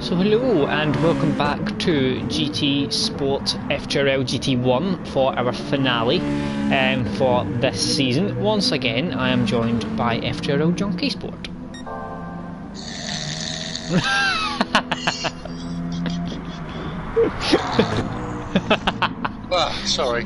So hello and welcome back to GT Sport FTRL GT1 for our finale for this season. Once again I am joined by FTRL Junkie Sport. Sorry.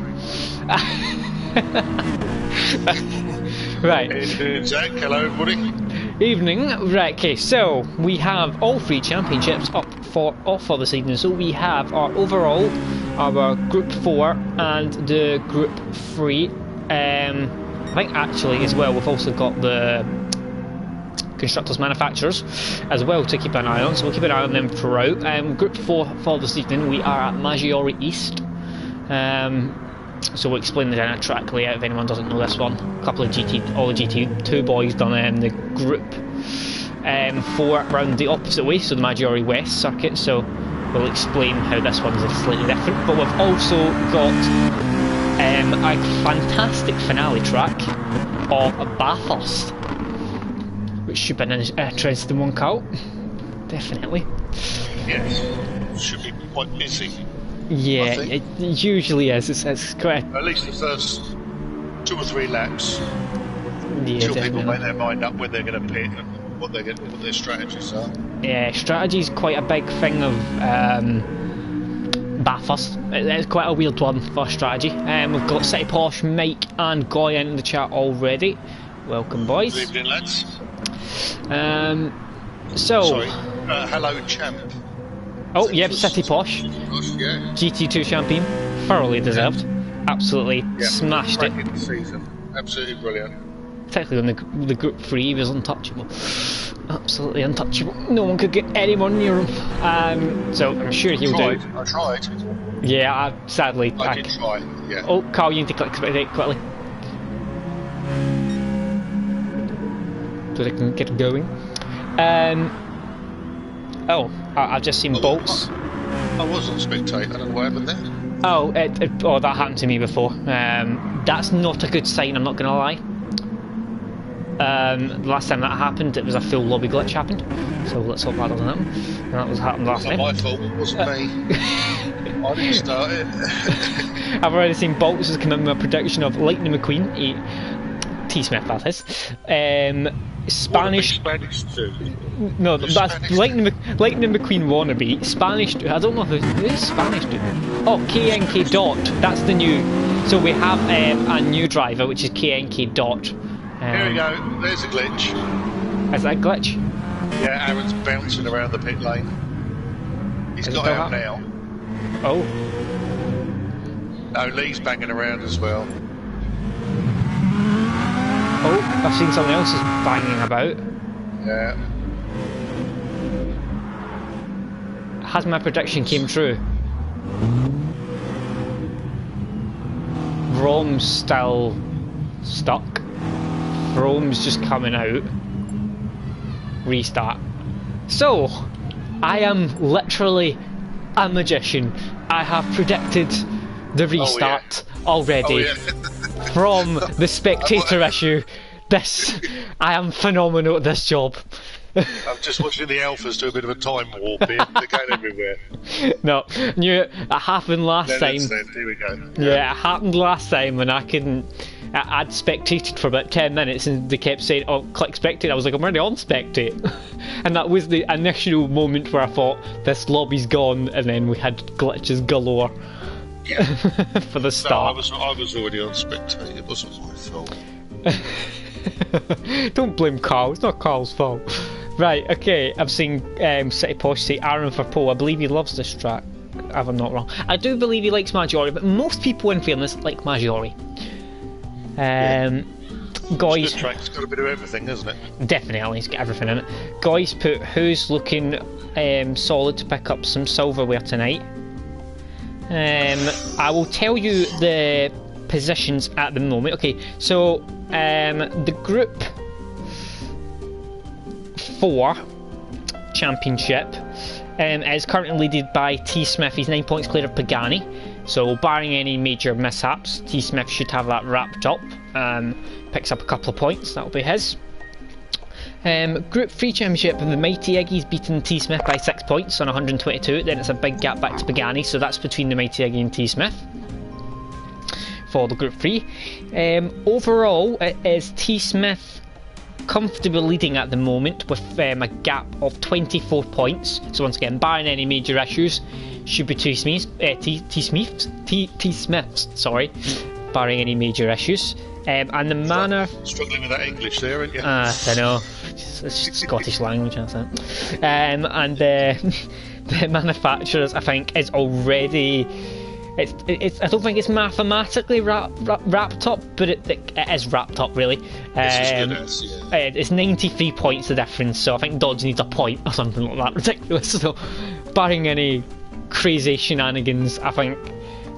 Right. Jack, hello everybody. Evening. Right, okay, so we have all three championships up for this evening. So we have our overall, our Group 4 and the Group 3. I think actually as well we've also got the constructors manufacturers as well to keep an eye on, so we'll keep an eye on them throughout. Group 4 for this evening we are at Maggiore East. So we'll explain the track layout if anyone doesn't know this one. A couple of all the GT2 boys done the Group 4 around the opposite way, so the Maggiore West circuit, so we'll explain how this one is slightly different. But we've also got a fantastic finale track of Bathurst, which should be an interesting one, Carl. Definitely. Yes, should be quite busy. Yeah, it usually is. It's quite. At least the first 2 or 3 laps. Yeah, Until people make their mind up when they're going to pit and what their strategies are. Yeah, strategy's quite a big thing of Bathurst. It's quite a weird one for strategy. We've got City Porsche, Mike and Goy in the chat already. Welcome, boys. Good evening, lads. Sorry. Hello, champ. Oh, yep, City Porsche. Yeah. GT2 champion. Thoroughly deserved. Absolutely smashed it. Season. Absolutely brilliant. Technically on the Group 3 he was untouchable. Absolutely untouchable. No one could get anyone near him. So I'm sure he'll do. I tried. Yeah, sadly. I did try, yeah. Oh, Carl, you need to click spectate quickly. So they can get going. Oh, I've just seen bolts. I was on spectate, I don't know what happened there. Oh, oh, that happened to me before. That's not a good sign, I'm not going to lie. The last time that happened, it was a full lobby glitch happened. So let's hope that doesn't happen. And that was happened last time. Not my fault, it wasn't me. I didn't start it. I've already seen bolts has come in with a prediction of Lightning McQueen, T-Smith that is. Spanish too. No, that's Lightning McQueen wannabe. Spanish. I don't know who is Spanish dude. Oh, KNK Dot. That's the new. So we have a new driver, which is KNK Dot. Here we go. There's a glitch. Is that a glitch? Yeah, Aaron's bouncing around the pit lane. He's got out now. Oh. No, Lee's banging around as well. Oh, I've seen something else is banging about. Yeah. Has my prediction came true? Rome's still stuck. Rome's just coming out. Restart. So, I am literally a magician. I have predicted the restart already. From the spectator issue. I am phenomenal at this job. I'm just watching the alphas do a bit of a time warp here. They're going everywhere. No, knew it happened last time. Here we go. Yeah, it happened last time and I couldn't. I'd spectated for about 10 minutes and they kept saying, oh, click spectate. I was like, I'm already on spectate. And that was the initial moment where I thought, this lobby's gone, and then we had glitches galore. Yeah. For the start. No, I was already on spectate. It wasn't my fault. Don't blame Carl. It's not Carl's fault. Right. Okay. I've seen City Porsche say Aaron for pole. I believe he loves this track. If I'm not wrong, I do believe he likes Maggiore, but most people, in fairness, like Maggiore. Guys, this track's got a bit of everything, hasn't it? Definitely, it's got everything in it. Guys, put who's looking solid to pick up some silverware tonight. I will tell you the positions at the moment. Okay, so the group 4 championship is currently led by T. Smith. He's 9 points clear of Pagani. So barring any major mishaps, T. Smith should have that wrapped up. Picks up a couple of points, that'll be his. Group 3 championship, the Mighty Iggy's beaten T. Smith by 6 points on 122. Then it's a big gap back to Pagani, so that's between the Mighty Iggy and T. Smith for the Group 3. Overall, it is T. Smith comfortably leading at the moment with a gap of 24 points. So once again, barring any major issues, should be T. Smith's, sorry, barring any major issues. And the manor... Struggling with that English there, aren't you? I know. It's Scottish language, that's it. And the manufacturers, I think, is already... It's. I don't think it's mathematically wrapped up, but it is wrapped up, really. It's 93 points the difference, so I think Dodge needs a point or something like that. Ridiculous. So, barring any crazy shenanigans, I think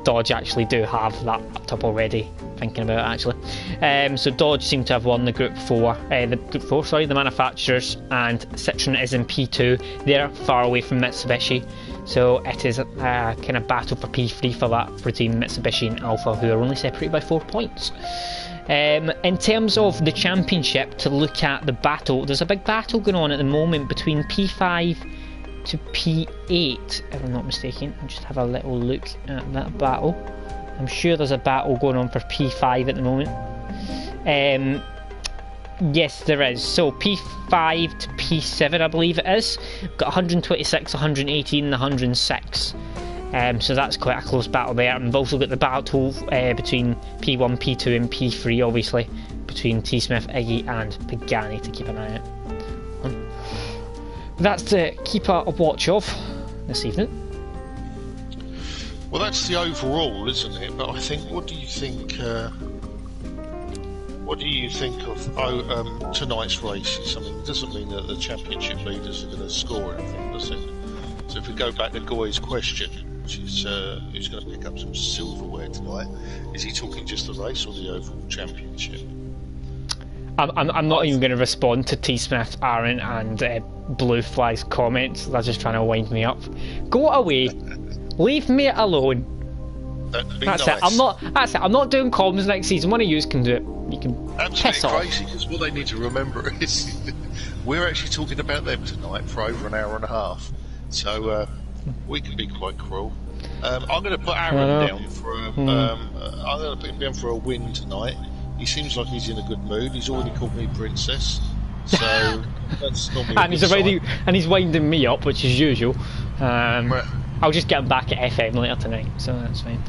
Dodge actually do have that wrapped up already. Thinking about it, actually. So Dodge seem to have won the Group 4. The manufacturers, and Citroen is in P2. They're far away from Mitsubishi. So it is a kind of battle for P3 for that between Mitsubishi and Alfa, who are only separated by 4 points. In terms of the championship, to look at the battle, there's a big battle going on at the moment between P5 to P8, if I'm not mistaken. I'll just have a little look at that battle. I'm sure there's a battle going on for P5 at the moment. Yes, there is. So P5 to P7, I believe it is. We've got 126, 118 and 106. So that's quite a close battle there. And we've also got the battle between P1, P2 and P3, obviously, between T. Smith, Iggy and Pagani to keep an eye on. That's to keep a watch of this evening. Well, that's the overall, isn't it? But I think, what do you think? What do you think of tonight's races? I mean, it doesn't mean that the championship leaders are going to score anything, does it? So if we go back to Goy's question, which is who's going to pick up some silverware tonight, is he talking just the race or the overall championship? I'm not even going to respond to T. Smith, Aaron, and Blue Fly's comments. They're just trying to wind me up. Go away. Leave me alone. That's nice. it. I'm not doing comms next season. One of you can do it. You can piss off. Absolutely crazy, because what they need to remember is we're actually talking about them tonight for over an hour and a half. So we can be quite cruel. I'm going to put Aaron down for I'm going to put him down for a win tonight. He seems like he's in a good mood. He's already called me princess. So that's normally and he's winding me up, which is usual. I'll just get him back at FM later tonight, so that's fine.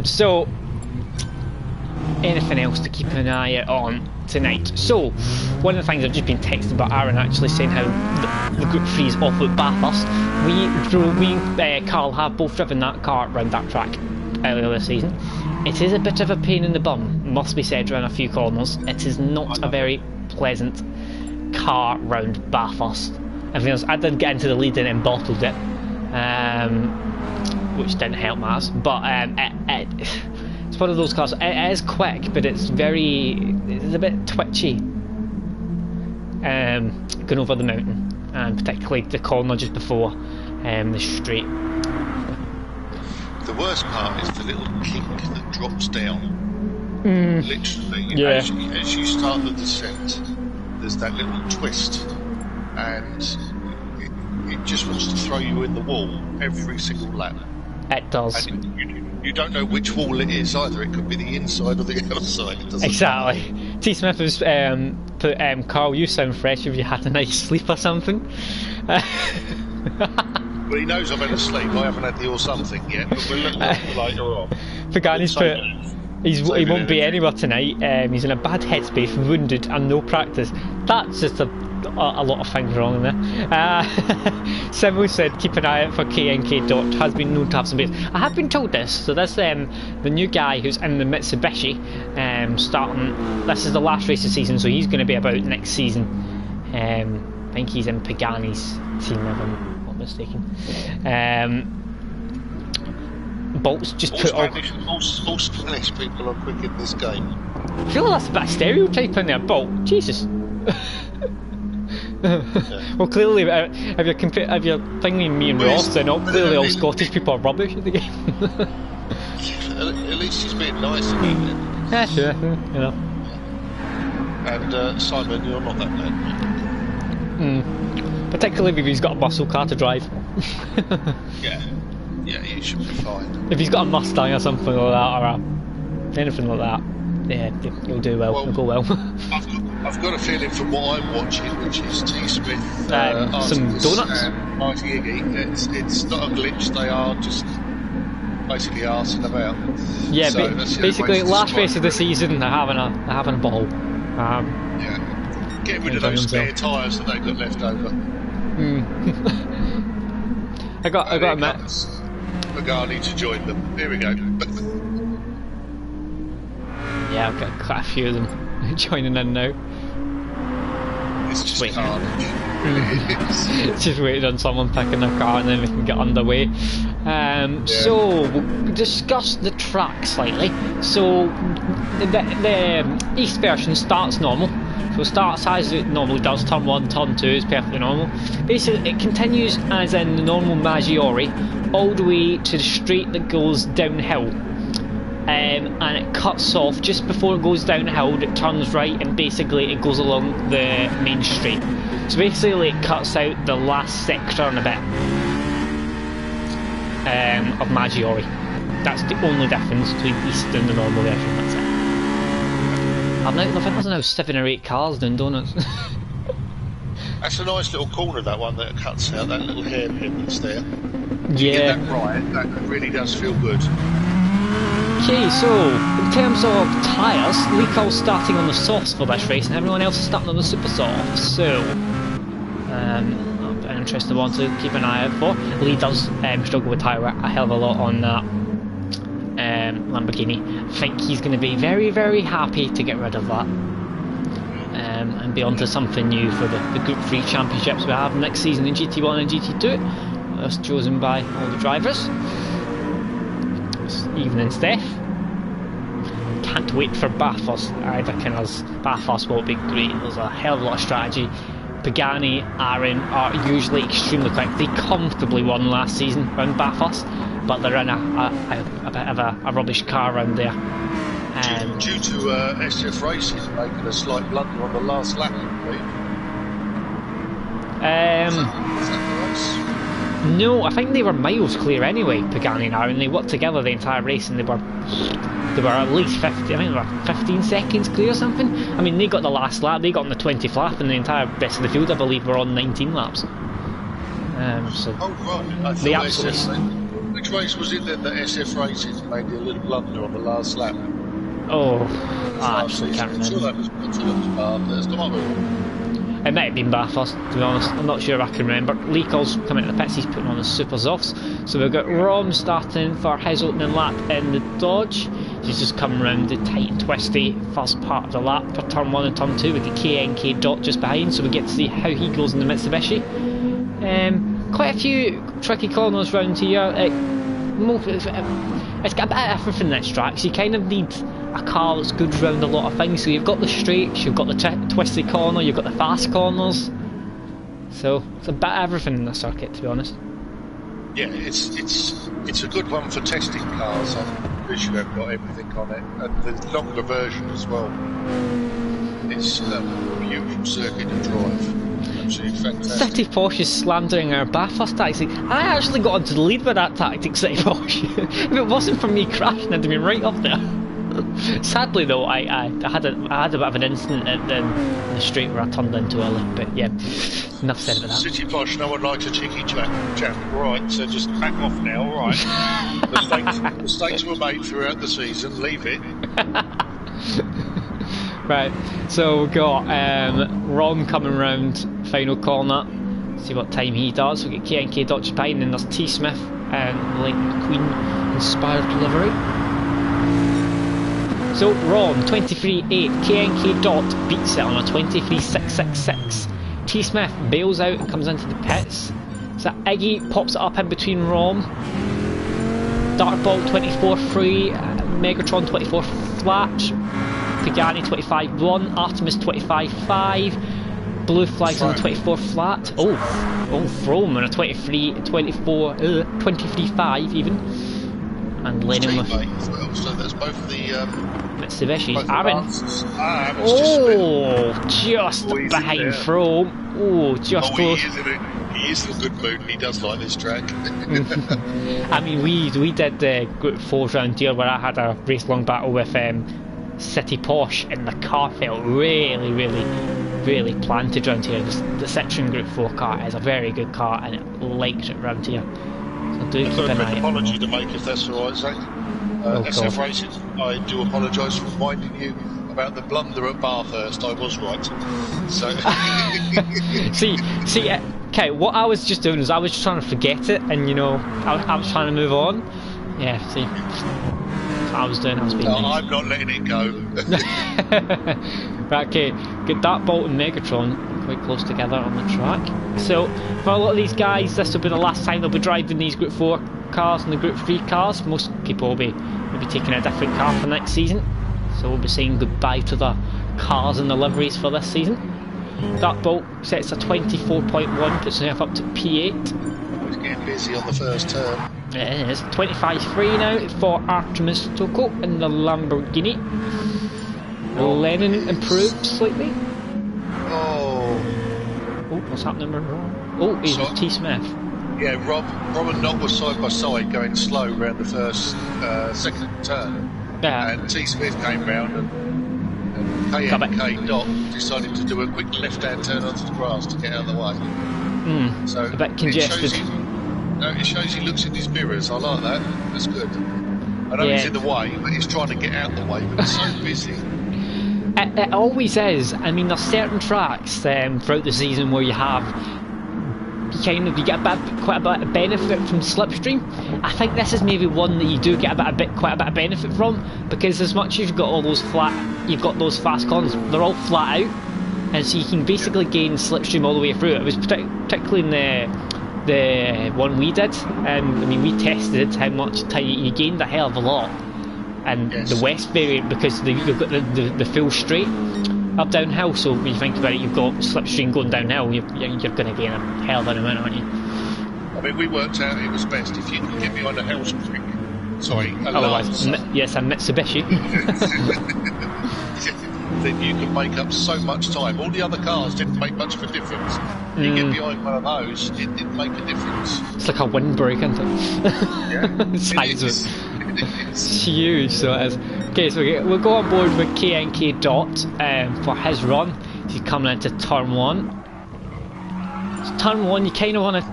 So anything else to keep an eye on tonight? So one of the things I've just been texted by Aaron, actually saying how the Group 3 is off at Bathurst. Carl have both driven that car around that track earlier this season. It is a bit of a pain in the bum, must be said, around a few corners. It is not a very pleasant car round Bathurst. I did get into the lead and then bottled it, which didn't help matters. But it's one of those cars. It is quick, but it's a bit twitchy going over the mountain, and particularly the corner just before the straight. The worst part is the little kink that drops down. Literally, as you start the descent, there's that little twist, and it just wants to throw you in the wall every single lap. It does. And you don't know which wall it is either. It could be the inside or the outside. It doesn't exactly. T. Smith has put, Carl, you sound fresh if you had a nice sleep or something. Well, he knows I've had a sleep. I haven't had the or something yet, but we'll look later on. Pagani's put, he won't be anywhere tonight. He's in a bad headspace, wounded, and no practice. That's just a lot of things wrong in there. Simo said, keep an eye out for KNK Dot. Has been known to have some bits. I have been told this. So this the new guy who's in the Mitsubishi, starting. This is the last race of the season, so he's going to be about next season. I think he's in Pagani's team, if I'm not mistaken. Bolts just put all Spanish people are quick in this game. I feel like that's a bit of stereotype in there. Bolt, Jesus. Well, clearly, if you're thinking me and Ross, then clearly all Scottish people are rubbish at the game. At least he's being nice and evening. Yeah, sure, you know. And Simon, you're not that bad. Particularly if he's got a muscle car to drive. Yeah, he should be fine. If he's got a Mustang or something like that, or anything like that, yeah, he'll do well. He'll go well. I've got a feeling from what I'm watching, which is T. Smith, some donuts, Mighty Iggy. It's not a glitch. They are just basically arsing about. Yeah, so basically last race of the season, they're having a ball. Yeah, getting rid of those spare tyres that they've got left over. I got a Matt. Maggiore to join them. Here we go. Yeah, I've got quite a few of them joining in now. It's just carnage. It's just waiting on someone picking their car and then we can get underway. So we'll discuss the track slightly. So the East version starts normal. So starts as it normally does, turn 1, turn 2 is perfectly normal. Basically it continues as in the normal Maggiore all the way to the straight that goes downhill. And it cuts off just before it goes downhill, it turns right and basically it goes along the main street. So basically it cuts out the last sector and a bit of Maggiore. That's the only difference between East and the normal version, that's it. I think there's now 7 or 8 cars doing donuts. That's a nice little corner, that one that cuts out, that little hairpin that's there. Yeah. You get that right, that really does feel good. Okay, so in terms of tyres, Lico's starting on the softs for this race and everyone else is starting on the super softs, so an interesting one to keep an eye out for. Lee does struggle with tyre a hell of a lot on that Lamborghini. I think he's going to be very, very happy to get rid of that and be on to something new for the Group 3 championships we have next season in GT1 and GT2. That's chosen by all the drivers. Evening, Steph. Can't wait for Bathurst. I reckon Bathurst will be great. There's a hell of a lot of strategy. Pagani, Aaron are usually extremely quick. They comfortably won last season around Bathurst, but they're in a bit of a rubbish car around there. Due to SF Racing making a slight blunder on the last lap, I believe. Is that the race? No, I think they were miles clear anyway, Pagani and Aaron. They worked together the entire race and they were at least 50, I think they were 15 seconds clear or something. I mean, they got the last lap, they got on the 20th lap, and the entire rest of the field, I believe, were on 19 laps. So right. they absolutely... Which race was it then that SF Racing made a little blunder on the last lap? Oh, I actually can't remember. I'm sure that was Bathurst. It might have been Bathurst, to be honest. I'm not sure if I can remember. Leaco's coming to the pits, he's putting on his super softs. So we've got Rom starting for his opening lap in the Dodge. He's just come around the tight and twisty first part of the lap for turn 1 and turn 2 with the KNK dot just behind, so we get to see how he goes in the Mitsubishi. Quite a few tricky corners round here. It's got a bit of everything in this track, so you kind of need a car that's good round a lot of things. So you've got the straights, you've got the twisty corner, you've got the fast corners. So it's a bit of everything in the circuit, to be honest. Yeah, it's a good one for testing cars on, because you have got everything on it, and the longer version as well. It's a beautiful circuit to drive. Absolutely fantastic. City Porsche is slandering our Bathurst tactic. I actually got onto the lead with that tactic, City Porsche. If it wasn't for me crashing, I'd have been right up there. Sadly though, I had a bit of an incident at the straight where I turned into a lip, but yeah, enough said about that. City Porsche, no one likes a cheeky chap. Right, so just back off now, alright. Mistakes were made throughout the season, leave it. Right, so we've got Ron coming round final corner. See what time he does. We get KNK Dodge behind, and there's T Smith and Link Queen inspired delivery. So Ron 23.8, KNK Dot beats it on a 23.666. T Smith bails out and comes into the pits. So Iggy pops it up in between Rom. Dartball 24 free, Megatron 24 flat. Pagani 25.1, Artemis 25.5, Blue Flags on the 24 flat. Oh, Frome on a 23.5 even. And Lennon with so there's both the Mitsubishi. both Aaron. Just behind Frome. Oh, just close. He is in a good mood and he does like this track. I mean, we did the Group 4s round here where I had a race long battle with City Porsche, and the car felt really planted round here. The Citroen Group 4 car is a very good car and it likes it round here. So do keep an eye. An apology to make if that's alright, Zach. SF Racing, I do apologise for reminding you about the blunder at Bathurst. I was right. So see, okay, what I was just doing is I was just trying to forget it, and you know, I was trying to move on. Yeah, see, that's what I was doing. I was being nice. I'm not letting it go. Right, okay, get that Bolt and Megatron quite close together on the track. So for a lot of these guys, this will be the last time they'll be driving these Group 4 cars and the Group 3 cars. Most people will be taking a different car for next season. So we'll be saying goodbye to the cars and the liveries for this season. That Bolt sets a 24.1, puts himself up to P8. He's getting busy on the first turn. It is 25.3 now for Artemis Toko in the Lamborghini. Lennon improved slightly. Oh, what's happening? Oh, he's with T. Smith. Yeah, Rob and Knock were side by side going slow around the first, second turn. Yeah. And T. Smith came round and KMK Dot decided to do a quick left-hand turn onto the grass to get out of the way. So a bit congested. It shows he looks in his mirrors. I like that. That's good. I know he's in the way, but he's trying to get out the way, but he's so busy. It always is. I mean, there's certain tracks throughout the season where you have you get quite a bit of benefit from slipstream. I think this is maybe one that you do get quite a bit of benefit from, because as much as you've got those fast corners, they're all flat out, and so you can basically gain slipstream all the way through. It was particularly in the one we did. I mean, we tested how much time you gained a hell of a lot. And the West variant, because you've got the full straight up downhill, so when you think about it, you've got slipstream going downhill, you're going to gain a hell of an amount, aren't you? I mean, we worked out it was best if you could get behind a Hellspring. Sorry, a yes, a Mitsubishi. Then you could make up so much time. All the other cars didn't make much of a difference. You get behind one of those, it didn't make a difference. It's like a windbreak, isn't it? Yeah. Size of it. It's huge, so it is. Okay, so we'll go on board with KNK Dot for his run. He's coming into turn 1. So turn 1, you kind of want to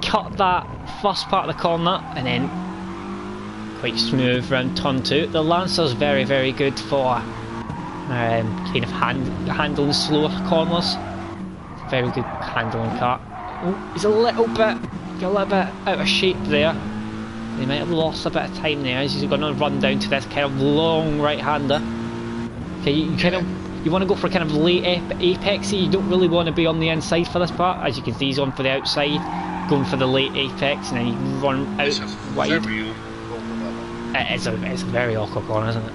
cut that first part of the corner and then quite smooth around turn 2. The Lancer's very good for kind of handling slower corners. Very good handling car. Oh, he's a little bit out of shape there. They might have lost a bit of time there as he's going to run down to this kind of long right-hander. Okay, you want to go for kind of late apexy. You don't really want to be on the inside for this part. As you can see, he's on for the outside, going for the late apex, and then you run out wide. It's a very awkward corner, isn't it?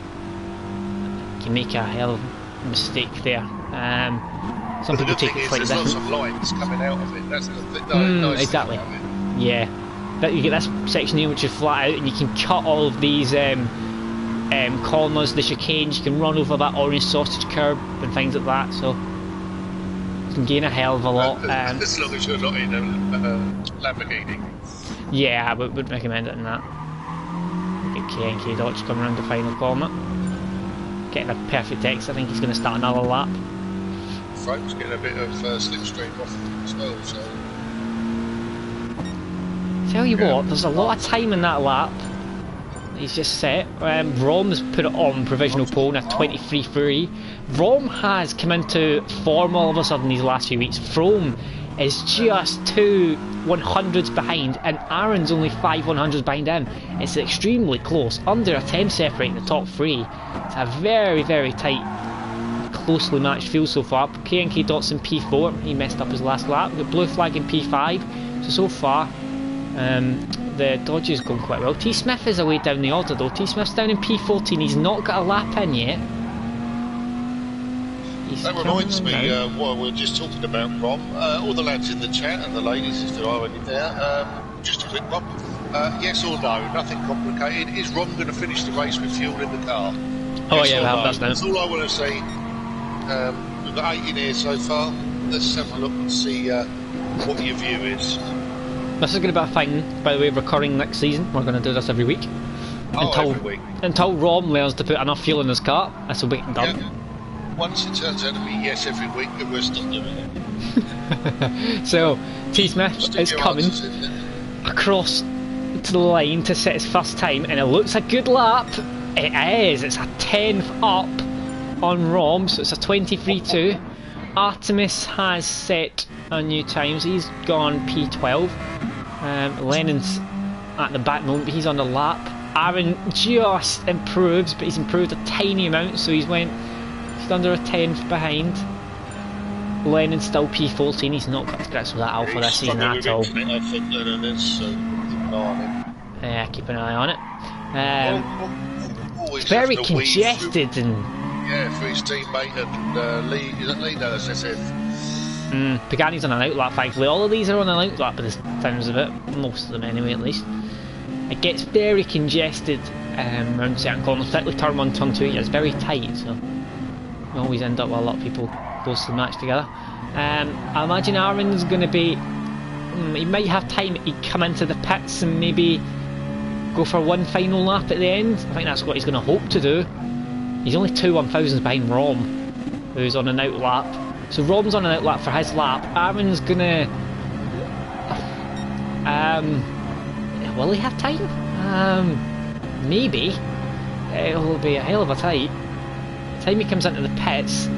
You can make a hell of a mistake there. Some people take it slightly different. There's lots of lines coming out of it. That's the nice exactly. Yeah. That you get this section here which is flat out, and you can cut all of these corners, the chicanes. You can run over that orange sausage curb and things like that, so you can gain a hell of a lot. As long as you're not in a Lamborghini. Yeah, I would recommend it in that. Get KNK Dodge coming around the final corner, getting a perfect X. I think he's going to start another lap. Frank's getting a bit of slipstream off as well, so. Tell you what, there's a lot of time in that lap. He's just set. Rom's put it on provisional pole in a 23.3. Rom has come into form all of a sudden these last few weeks. Frome is just 2 100s behind, and Aaron's only 5 100s behind him. It's extremely close, under a 10 separating the top 3. It's a very tight, closely matched field so far. KNK Dot's in P4, he messed up his last lap. We've got Blue Flag in P5, so far the Dodge is going quite well. T. Smith is away down the order though. T. Smith's down in P14, he's not got a lap in yet. That reminds me, while we're just talking about Rom, all the lads in the chat and the ladies, if there are any there, just a quick one. Yes or no, nothing complicated. Is Rom going to finish the race with fuel in the car? Oh yes yeah, no? that's all I want to say. We've got 8 in here so far. Let's have a look and see what your view is. This is going to be a thing, by the way, recurring next season. We're going to do this every week. Every week. Until Rom learns to put enough fuel in his car, this will be done. Yeah. Once it turns out to be yes every week, then we'll stop doing it. So, T. Smith is coming across to the line to set his first time, and it looks a good lap. It is. It's a 10th up on Rom, so it's a 23.2. Artemis has set a new time, so he's gone P12. Lennon's at the back moment, but he's on the lap. Aaron just improves, but he's improved a tiny amount, so he's under a 10th behind. Lennon's still P14, he's not got to grips with that Alpha this season at all. I think Lennon is, so keep an eye on him. Yeah, keep an eye on it. It's very congested and... Yeah, for his teammate and Lee, is it Lee? No, that's SF. Pagani's on an outlap, thankfully. All of these are on an outlap by the sounds of it. Most of them anyway, at least. It gets very congested around certain corners, particularly turn 1, turn 2. It's very tight, so we always end up with a lot of people close to the match together. I imagine Aaron's going to be... he might have time. He'd come into the pits and maybe go for one final lap at the end. I think that's what he's going to hope to do. He's only 2 1,000s behind Rom, who's on an outlap. So Rom's on an outlap for his lap. Aaron's going to... will he have time? Maybe. It'll be a hell of a tight. By the time he comes into the pits,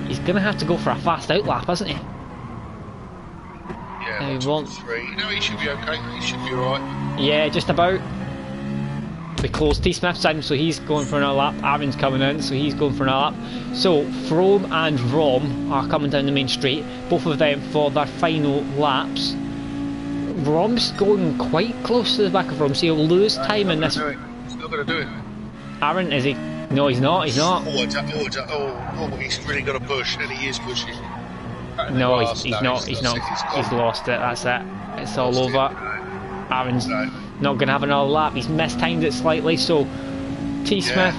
he's going to have to go for a fast outlap, isn't he? Yeah, 1, 2, 3. No, he should be okay. He should be alright. Yeah, just about. We close T. Smith's in, so he's going for another lap. Aaron's coming in, so he's going for another lap. So, Frome and Rom are coming down the main straight, both of them for their final laps. Rom's going quite close to the back of Rom, so he'll lose time in this. He's not going to do it. Aaron, is he? No, he's not. He's not. He's really got to push, and he is pushing. No, he's not. He's lost it. That's it. It's all over. Aaron's not going to have another lap. He's mistimed it slightly, so T. Smith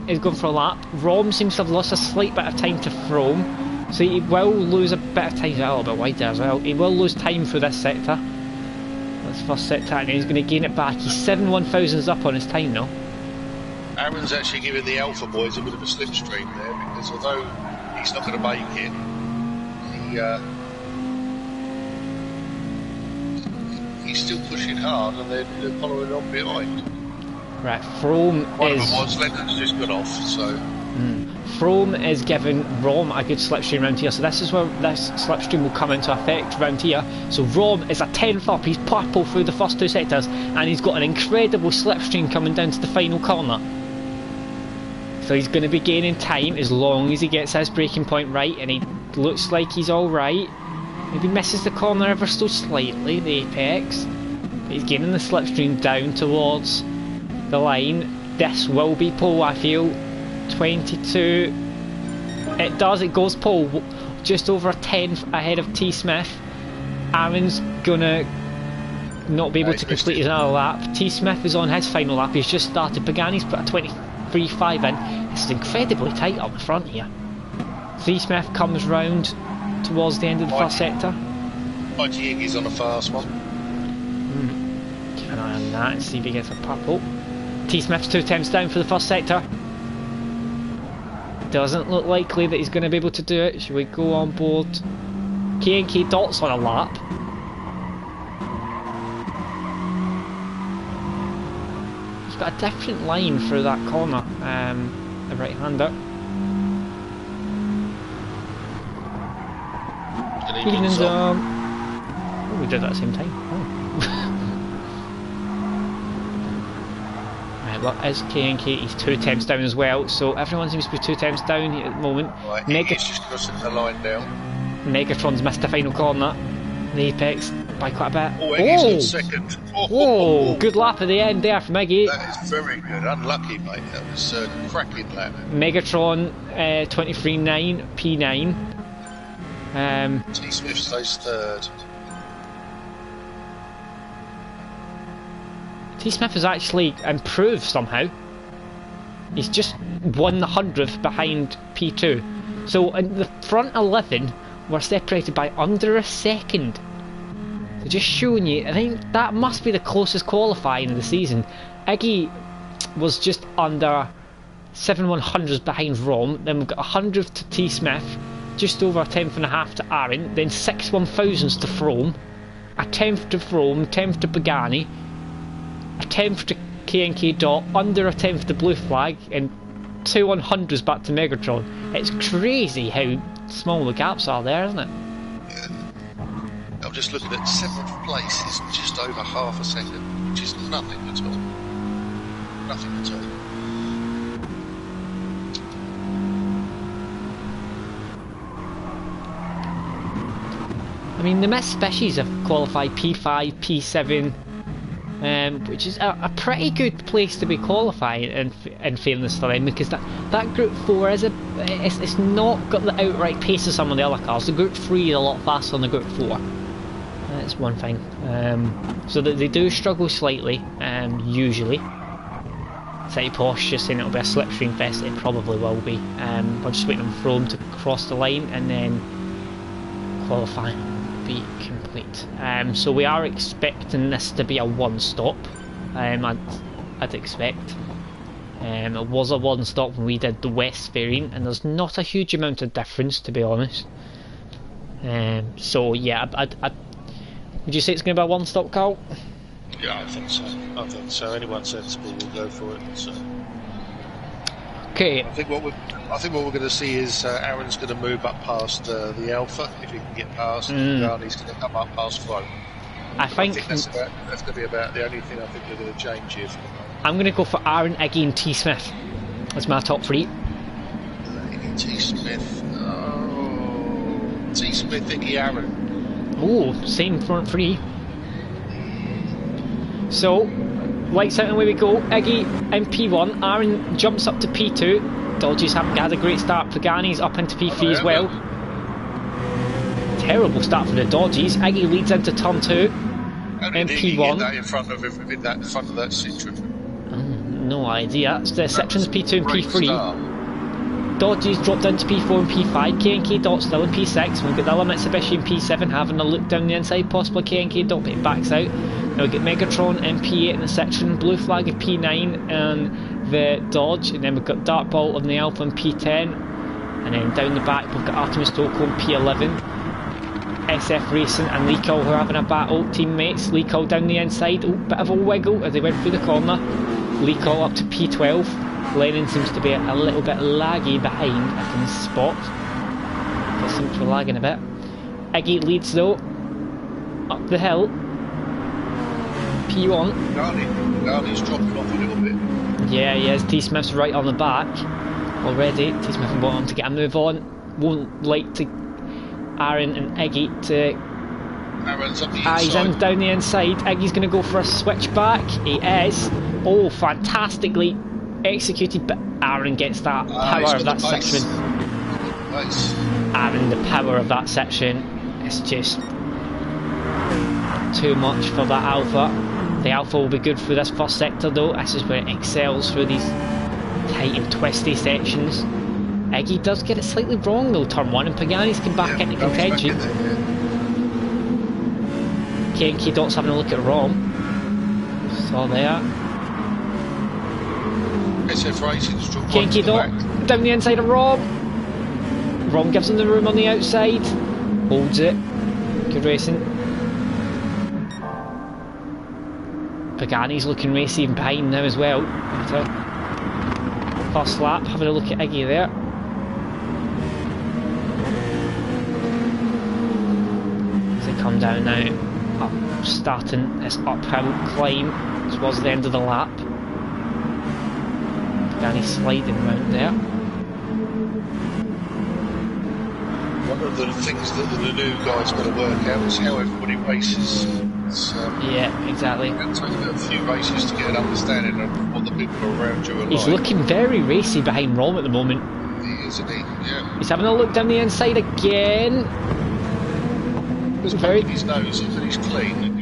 is going for a lap. Rom seems to have lost a slight bit of time to Frome, so he will lose a bit of time. He's a little bit wide there as well. He will lose time for this sector. This first sector, and he's going to gain it back. He's 7 1,000s up on his time now. Aaron's actually giving the Alpha boys a bit of a slipstream there, because although he's not going to make it, he's still pushing hard, and they're following on behind. Right, Frome One of them was, Lennon's just got off, so... Frome is giving Rom a good slipstream round here, so this is where this slipstream will come into effect round here. So Rom is a 10th up, he's purple through the first 2 sectors, and he's got an incredible slipstream coming down to the final corner. So he's going to be gaining time as long as he gets his braking point right, and he looks like he's alright. Maybe misses the corner ever so slightly, the apex, but he's gaining the slipstream down towards the line. This will be pole, I feel. 22. It does, it goes pole, just over a 10th ahead of T. Smith. Aaron's gonna not be able to complete his another lap. T. Smith is on his final lap, he's just started. Pagani's put a 23.5 in. This is incredibly tight up the front here. T. Smith comes round towards the end of the first sector. Mikey Iggy's on a fast one. Keep an eye on that and see if he gets a purple. T. Smith's 2 attempts down for the first sector. Doesn't look likely that he's going to be able to do it. Should we go on board? K&K Dot's on a lap. He's got a different line through that corner, the right-hander. Evening's oh, we did that at the same time. Oh. Right, well, is K&K, he's 2 attempts down as well, so everyone seems to be 2 attempts down at the moment. Right, he's just crossing the line down. Megatron's missed the final corner. The apex by quite a bit. Oh, Eggy's got second. Whoa, good lap at the end there from Eggy. That is very good. Unlucky, mate. That was a cracking lap. Megatron 23.9, P9. T. Smith stays third. T. Smith has actually improved somehow. He's just 1/100th behind P2. So in the front 11 were separated by under a second. So just showing you, I think that must be the closest qualifying of the season. Iggy was just under 7/100ths behind Rom, then we've got 100th to T. Smith, just over a 10th.5 to Aaron, then 6/1000ths to Frome, a 10th to Frome, 10th to Pagani, a 10th to K&K Dot, under a 10th to Blue Flag, and 2/100ths back to Megatron. It's crazy how small the gaps are there, isn't it? Yeah. I'm just looking at 7th place is just over half a second, which is nothing at all. Nothing at all. I mean, the Mitsubishis have qualified P5, P7, which is a pretty good place to be qualifying in fairness to them, because that Group 4 is it's not got the outright pace of some of the other cars. The Group 3 is a lot faster than the Group 4. That's one thing. So that they do struggle slightly, usually. City Posh just saying it'll be a slipstream fest. It probably will be. We're just waiting on Frome to cross the line, and then qualifying be complete. So we are expecting this to be a one-stop. I'd expect. It was a one-stop when we did the West variant, and there's not a huge amount of difference, to be honest. So yeah, would you say it's going to be a one-stop, Carl? Yeah, I think so. I think so. Anyone sensible will go for it. So. Okay. I think what we're going to see is Aaron's going to move up past the Alpha, if he can get past, and Garney's going to come up past Flo. I think that's going to be about the only thing I think they're going to change here. I'm going to go for Aaron, Iggy and T. Smith as my top three. T. Smith. Oh, T. Smith, Iggy, Aaron. Oh, same front three. So, lights out and away we go. Iggy in P1, Aaron jumps up to P2. Dodges haven't had a great start. Pagani's up into P3 as well. Terrible start for the Dodges. Iggy leads into turn 2 in P1. That in front of that Citroen. No idea. The Citroen's P2 and P3. Dodges dropped down to P4 and P5. K&K Dot still in P6. We've got the other Mitsubishi in P7 having a look down the inside. Possibly K&K Dot, but it backs out. Now we get Megatron in P8 and the Citroen. Blue Flag in P9 and the Dodge. And then we've got Dartbolt on the Alpha in P10. And then down the back we've got Artemis Toko in P11. SF Racing and Leekall who are having a battle. Teammates. Leekall down the inside. Oh, bit of a wiggle as they went through the corner. Leekall up to P12. Lennon seems to be a little bit laggy behind, I can spot. They seem to be lagging a bit. Iggy leads though, up the hill. P1. Garney's dropping off a little bit. Yeah, he is. T. Smith's right on the back already. T. Smith and bottom to get a move on. Won't like to Aaron and Iggy to... Aaron's up the inside. He's in down the inside. Iggy's going to go for a switch back. He is. Oh, fantastically executed, but Aaron gets that power of that section. Nice. Aaron, the power of that section is just too much for that Alpha. The Alpha will be good for this first sector though. This is where it excels through these tight and twisty sections. Iggy does get it slightly wrong though, turn 1, and Pagani's come back into contention. K&K Dot's having a look at Rom. Saw there. K&K Dot down the inside of Rom. Rom gives him the room on the outside. Holds it. Good racing. Pagani's looking racy behind now as well. First lap, having a look at Iggy there. As they come down now, up, starting this uphill climb towards the end of the lap. Pagani's sliding around there. one of the things that the new guy's got to work out is how everybody races. Yeah, exactly. It's taken a few races to get an understanding of what the people around you are He's like. looking very racy behind Rom at the moment. He is, isn't he? Yeah. He's having a look down the inside again. He's Very... poking his nose and he's clean.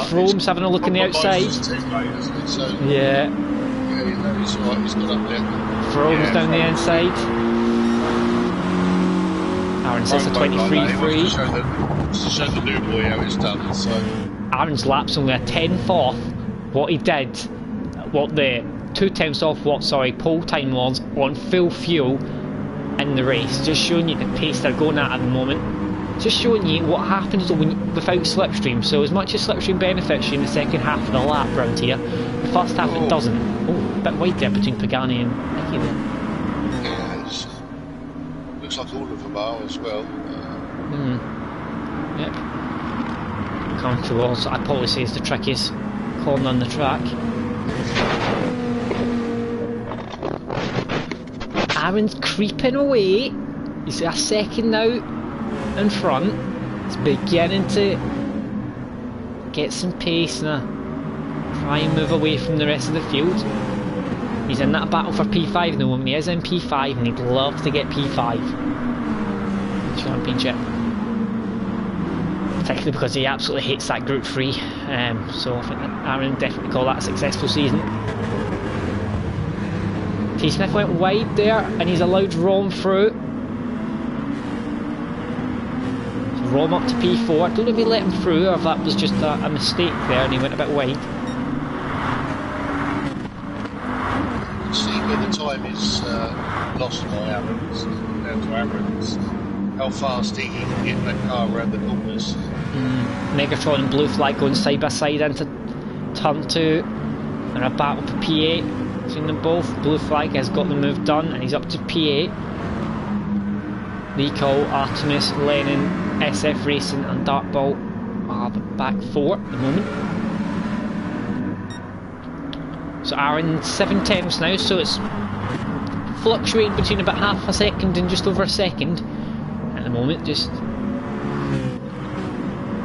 Frome's having a look on the outside. So, yeah. Yeah, he's right. He's got up there. Frome's down the inside. Aaron sets a 23.3. To show the new boy how it's done. So Aaron's lap's only a 10th off what he did, what the 2/10 off what pole time was on full fuel in the race. Just showing you the pace they're going at the moment. Just showing you what happens without slipstream. So as much as slipstream benefits you in the second half of the lap round here, the first half it doesn't. Oh, a bit wide there between Pagani and Nicky there. Yeah, looks like all of them are as well. Yep. Coming towards, I probably say is the trickiest corner on the track. Aaron's creeping away. He's a second now in front. He's beginning to get some pace now. Try and move away from the rest of the field. He's in that battle for P5 at the moment. He is in P5 and he'd love to get P5 championship. Particularly because he absolutely hates that Group 3. So I think Aaron definitely call that a successful season. T Smith went wide there and he's allowed Rom through. So Rom up to P4. I don't know if he let him through or if that was just a mistake there and he went a bit wide. See where the time is lost by Aaron's, down to Aaron's. How fast he can get that car around the corners. Megatron and Blue Flag going side by side into turn 2 and a battle for P8 between them both. Blue Flag has got the move done and he's up to P8. Rico, Artemis, Lennon, SF Racing and Dartball are the back 4 at the moment. So Aaron 7/10 now, so it's fluctuating between about half a second and just over a second at the moment. Just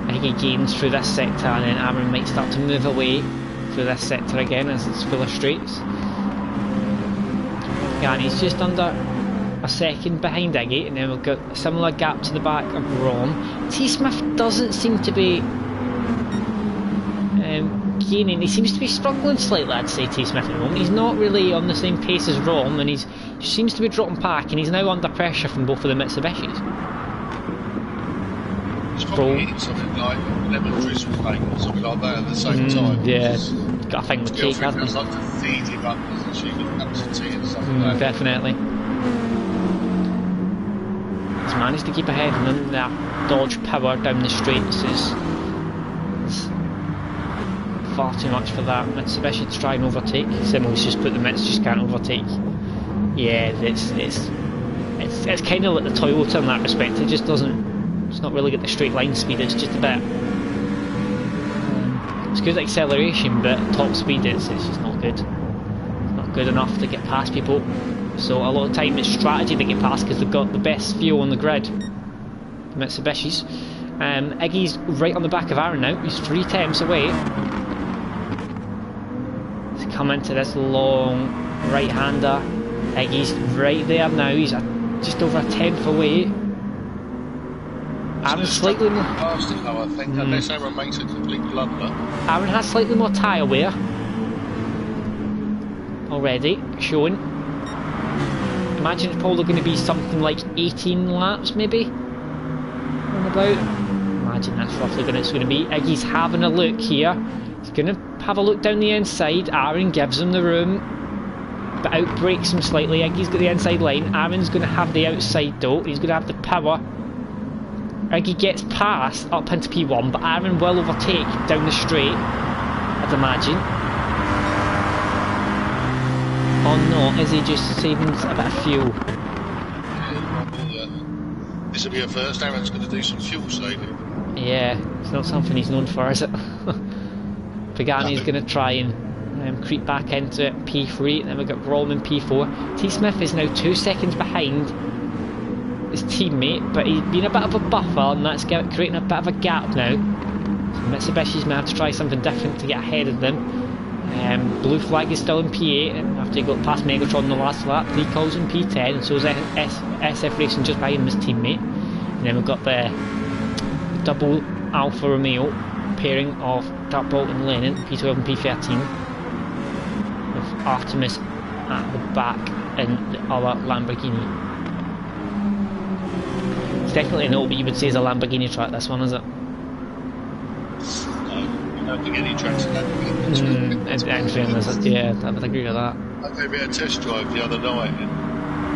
I think he gains through this sector and then Aaron might start to move away through this sector again as it's full of straights. Yeah, and he's just under a second behind Iggy, and then we've got a similar gap to the back of Rom. T Smith doesn't seem to be gaining. He seems to be struggling slightly, I'd say, T Smith at the moment. He's not really on the same pace as Rom and he seems to be dropping back and he's now under pressure from both of the Mitsubishis. He's probably eating something like lemon juice with cake or something like that at the same time. Yeah, got a thing with cake, hasn't he? Like to feed him up, doesn't she, with cups of tea and stuff like that. Definitely. He's managed to keep ahead and then that dodge power down the straights is far too much for that. Mitsubishi to try and overtake. Simmel's just put the Mits just can't overtake. Yeah, it's kind of like the Toyota in that respect. It just doesn't. It's not really got the straight line speed. It's just a bit. It's good acceleration, but top speed it's just not good. It's not good enough to get past people. So a lot of time it's strategy to get past because they've got the best fuel on the grid. The Mitsubishis. Iggy's right on the back of Aaron now. He's 3/10 away. Come into this long right-hander. Iggy's right there now. He's just over a 10th away. Aaron's slightly more. Past it, though, I think, unless Aaron makes a complete blunder. Aaron has slightly more tyre wear already, showing. Imagine it's probably going to be something like 18 laps, maybe. Round about. Imagine that's roughly what it's going to be. Iggy's having a look here. He's going to have a look down the inside. Aaron gives him the room, but outbreaks him slightly. Iggy's got the inside line. Aaron's going to have the outside though. He's going to have the power. Iggy gets past up into P1, but Aaron will overtake down the straight, I'd imagine. Or not, is he just saving a bit of fuel? This will be a first. Aaron's going to do some fuel saving. Yeah, it's not something he's known for, is it? Pagani's going to try and creep back into it. P3, and then we've got Rom in P4. T Smith is now 2 seconds behind the his teammate, but he's been a bit of a buffer, and that's creating a bit of a gap now. So Mitsubishi's may have to try something different to get ahead of them. Blue flag is still in P8 after he got past Megatron in the last lap. Recall's in P10, and so is SF Racing just behind his teammate. And then we've got the double Alfa Romeo pairing of Dartbolt and Lennon, P12 and P13, with Artemis at the back in the other Lamborghini. It's definitely not what you would say is a Lamborghini track, this one, is it? I don't think any tracks are Lamborghini. In fairness, yeah, I would agree with that. I gave it a test drive the other night and,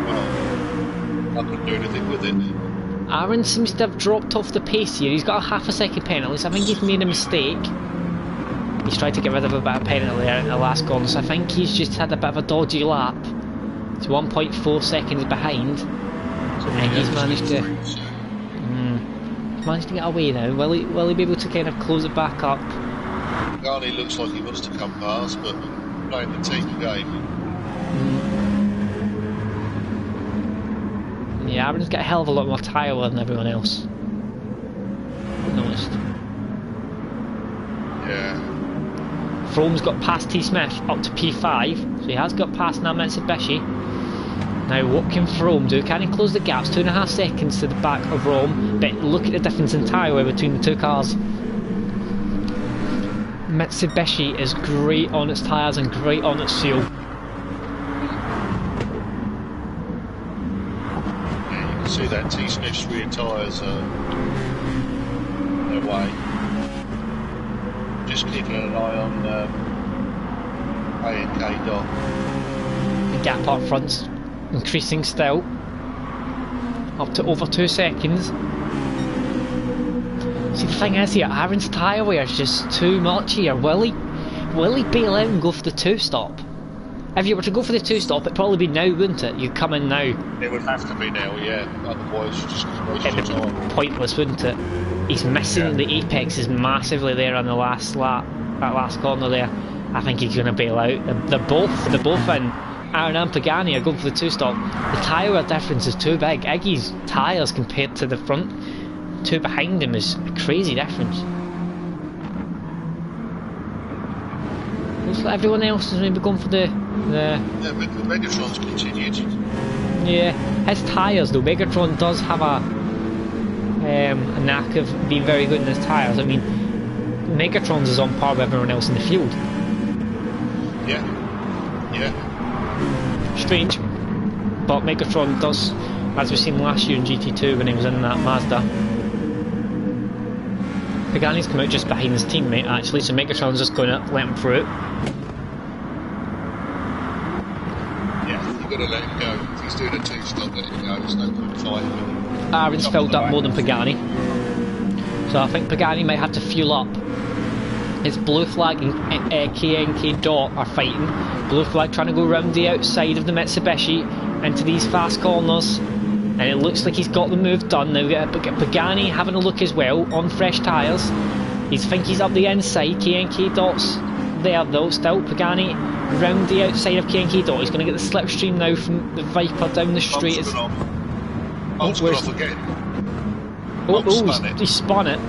well, I couldn't do anything with it. Aaron seems to have dropped off the pace here. He's got a half a second penalty, so I think he's made a mistake. He's tried to get rid of a bit of penalty there in the last corner, so I think he's just had a bit of a dodgy lap. He's 1.4 seconds behind. And he's managed to get away now. Will he be able to kind of close it back up? Garney looks like he wants to come past, but playing the team game. Yeah, Aaron's got a hell of a lot more tyre wear than everyone else. Noticed. Yeah. Frome's got past T. Smith up to P5, so he has got past now Mitsubishi. Now what can Frome do? Can he close the gaps? 2.5 seconds to the back of Rome, but look at the difference in tyre wear between the two cars. Mitsubishi is great on its tyres and great on its fuel. See that T. Smith's rear tyres are their way. Just keeping an eye on A and K dot. The gap up front's increasing still, up to over 2 seconds. See, the thing is here, Aaron's tyre wear is just too much here. Will he bail out and go for the 2-stop? If you were to go for the 2-stop, it'd probably be now, wouldn't it? You'd come in now. It would have to be now, yeah. Otherwise, you're just going to waste your time. Pointless, wouldn't it? He's missing the apex is massively there on the last lap, that last corner there. I think he's going to bail out. They're both in. Aaron and Pagani are going for the 2-stop. The tyre wear difference is too big. Iggy's tyres compared to the front two behind him is a crazy difference. Looks like everyone else is maybe going for the Megatron's continued. Yeah, his tyres though. Megatron does have a knack of being very good in his tyres. I mean, Megatron's is on par with everyone else in the field. Yeah. Strange, but Megatron does, as we've seen last year in GT2 when he was in that Mazda. Pagani's come out just behind his teammate actually, so Megatron's just going to let him through it. Yeah, you've got to let him go. If he's doing a 2-stop, let him go. There's no point fighting with him. Aaron's filled up more than Pagani, so I think Pagani might have to fuel up. It's Blue Flag and KNK Dot are fighting. Blue Flag trying to go round the outside of the Mitsubishi into these fast corners, and it looks like he's got the move done. Now we get Pagani having a look as well on fresh tyres. He thinks he's up the inside. KNK Dot's there though still. Pagani round the outside of KNK Dot. He's going to get the slipstream now from the Viper down the straight. Off again. He spun it.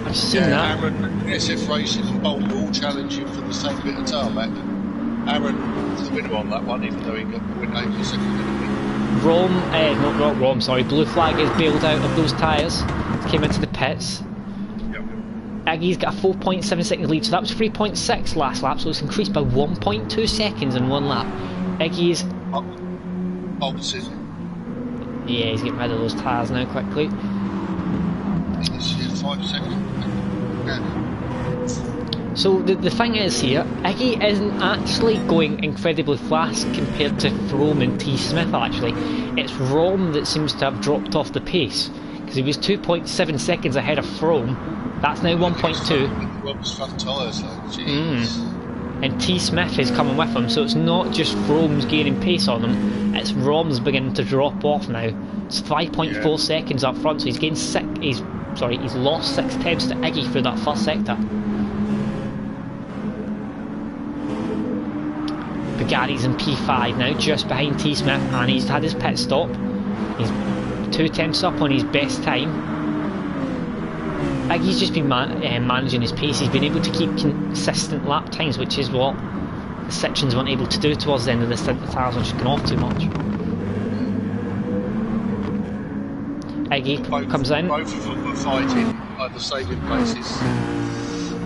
I've seen that. Aaron, SF Racing and Bolt all challenging for the same bit of tarmac. Aaron's the winner on that one, even though he got the win 8 seconds. Not Rome, sorry. Blue Flag is bailed out of those tyres. Came into the pits. Yep. Aggi's got a 4.7 second lead, so that was 3.6 last lap, so it's increased by 1.2 seconds in one lap. Iggy's Opposite. Yeah, he's getting rid of those tyres now quickly. 5 seconds. So the thing is here, Iggy isn't actually going incredibly fast compared to Frome and T. Smith actually. It's Rom that seems to have dropped off the pace, because he was 2.7 seconds ahead of Frome. That's now 1.2. Rom's front tyres though, and T. Smith is coming with him, so it's not just Frome's gaining pace on him, it's Rom's beginning to drop off now. It's 5.4 seconds up front, so he's gained he's lost 6 tenths to Iggy through that first sector. Bugatti in P5 now, just behind T. Smith, and he's had his pit stop. He's 2/10 up on his best time. Iggy's just been managing his pace. He's been able to keep consistent lap times, which is what the Citroens weren't able to do towards the end of the stint. The tyres were just going off too much. Iggy comes in. Both of them were fighting at the saving places.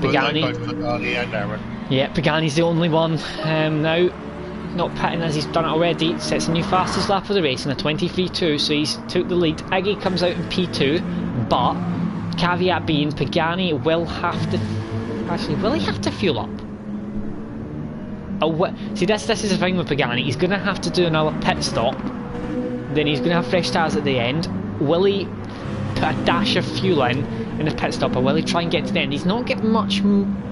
Pagani. Both Pagani and Aaron. Yeah, Pagani's the only one now not pitting as he's done it already. Sets a new fastest lap of the race in a 23.2, so he's took the lead. Iggy comes out in P2, but caveat being Pagani will have to... Actually, will he have to fuel up? Oh, see, this is the thing with Pagani. He's going to have to do another pit stop. Then he's going to have fresh tyres at the end. Will he put a dash of fuel in the pit stop, or will he try and get to the end? He's not getting much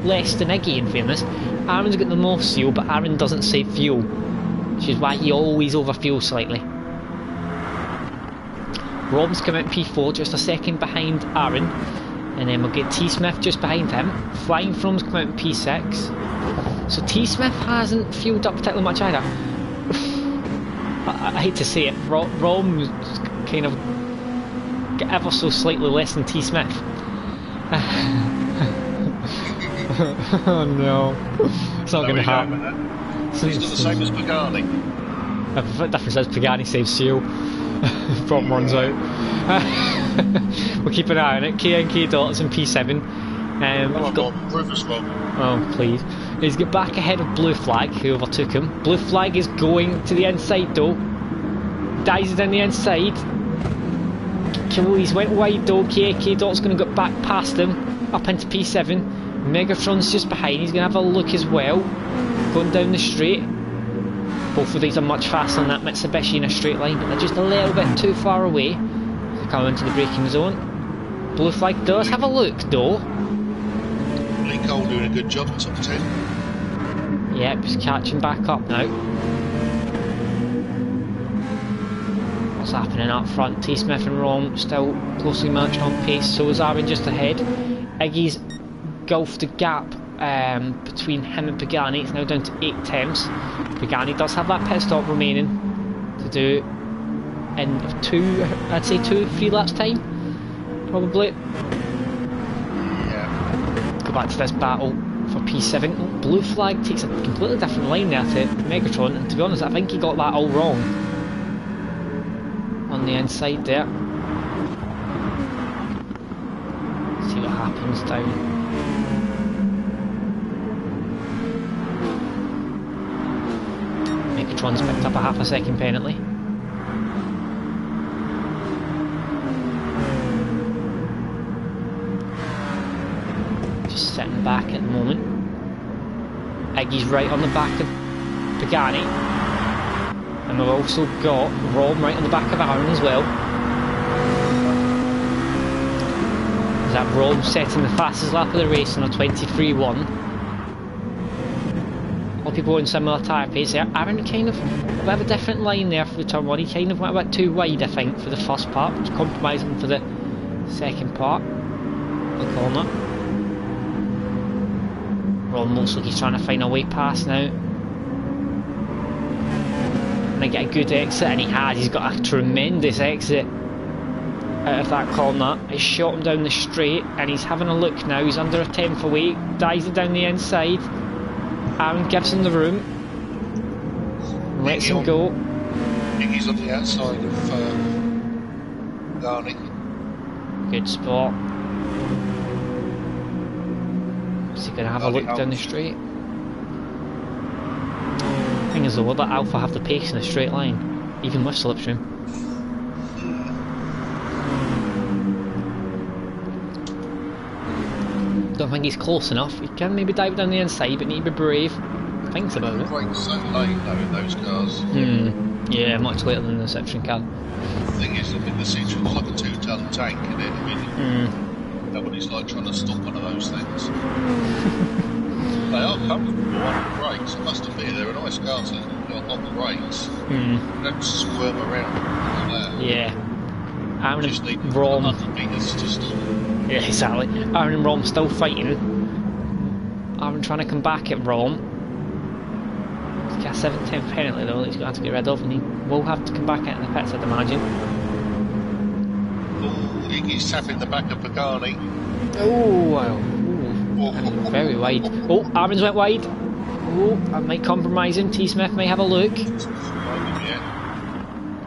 less than Iggy, in fairness. Aaron's got the most fuel, but Aaron doesn't save fuel, which is why he always overfuels slightly. Rob's come out P4, just a second behind Aaron, and then we'll get T Smith just behind him. Flying From's come out in P6, so T Smith hasn't fueled up particularly much either. I hate to say it, Rom's kind of ever so slightly less than T Smith. Oh no, it's not going to happen. He's not the same as Pagani. The difference is Pagani saves fuel. Problem runs out. We'll keep an eye on it. KNK Dots in P7. Oh please. He's got back ahead of Blue Flag, who overtook him. Blue Flag is going to the inside though. Dies down the inside. He's went wide though. KNK Dot's going to go back past him up into P7. Megatron's just behind. He's going to have a look as well. Going down the straight. Both of these are much faster than that Mitsubishi in a straight line, but they're just a little bit too far away to come into the braking zone. Blue Flag does have a look though. Lee Cole doing a good job in top 10. Yep, he's catching back up now. What's happening up front? T Smith and Rom still closely matched on pace, so is Aaron just ahead. Iggy's gulfed the gap between him and Pagani. It's now down to 8/10. Pagani does have that pit stop remaining to do in 2-3 laps time, probably. Yeah. Go back to this battle for P7. Blue Flag takes a completely different line there to Megatron, and to be honest I think he got that all wrong on the inside there. See what happens down. Megatron's picked up a half a second penalty. Just sitting back at the moment. Iggy's right on the back of Pagani. And we've also got Rom right on the back of Aaron as well. Is that Rom setting the fastest lap of the race on a 23.1. People in similar tyre pace there. Aaron kind of a bit of a different line there for the turn 1. He kind of went a bit too wide, I think, for the first part, which compromised him for the second part. The corner. Ron looks like he's trying to find a way past now. And I get a good exit, and he has. He's got a tremendous exit out of that corner. He's shot him down the straight, and he's having a look now. He's under a 10th away. Dives it down the inside. Aaron gives him the room, lets him go. Iggy's on the outside of Garney. Good spot. Is he going to have a look down the straight? The thing is though, will that Alpha have the pace in a straight line, even with slipstream? Don't think he's close enough. He can maybe dive down the inside, but need to be brave. Thinks about it. Brakes so late though in those cars. Yeah, much later than the Citroen car. The thing is, I mean, the Citroen's like a 2-ton tank, and then I mean, nobody's like trying to stop one of those things. They are comfortable on the brakes. I must admit, they're a nice car to on the brakes. They don't squirm around like that. Yeah. Aaron Just need Rom. 100 metres to stop. Yeah, exactly. Aaron and Rom still fighting. Aaron trying to come back at Rom. He's got a 7/10 penalty though that he's going to have to get rid of, and he will have to come back into the pits, I'd imagine. Iggy's tapping the back of Pagani. Oh, wow. Ooh, very wide. Oh, Aaron's went wide. Oh, that might compromise him. T-Smith may have a look.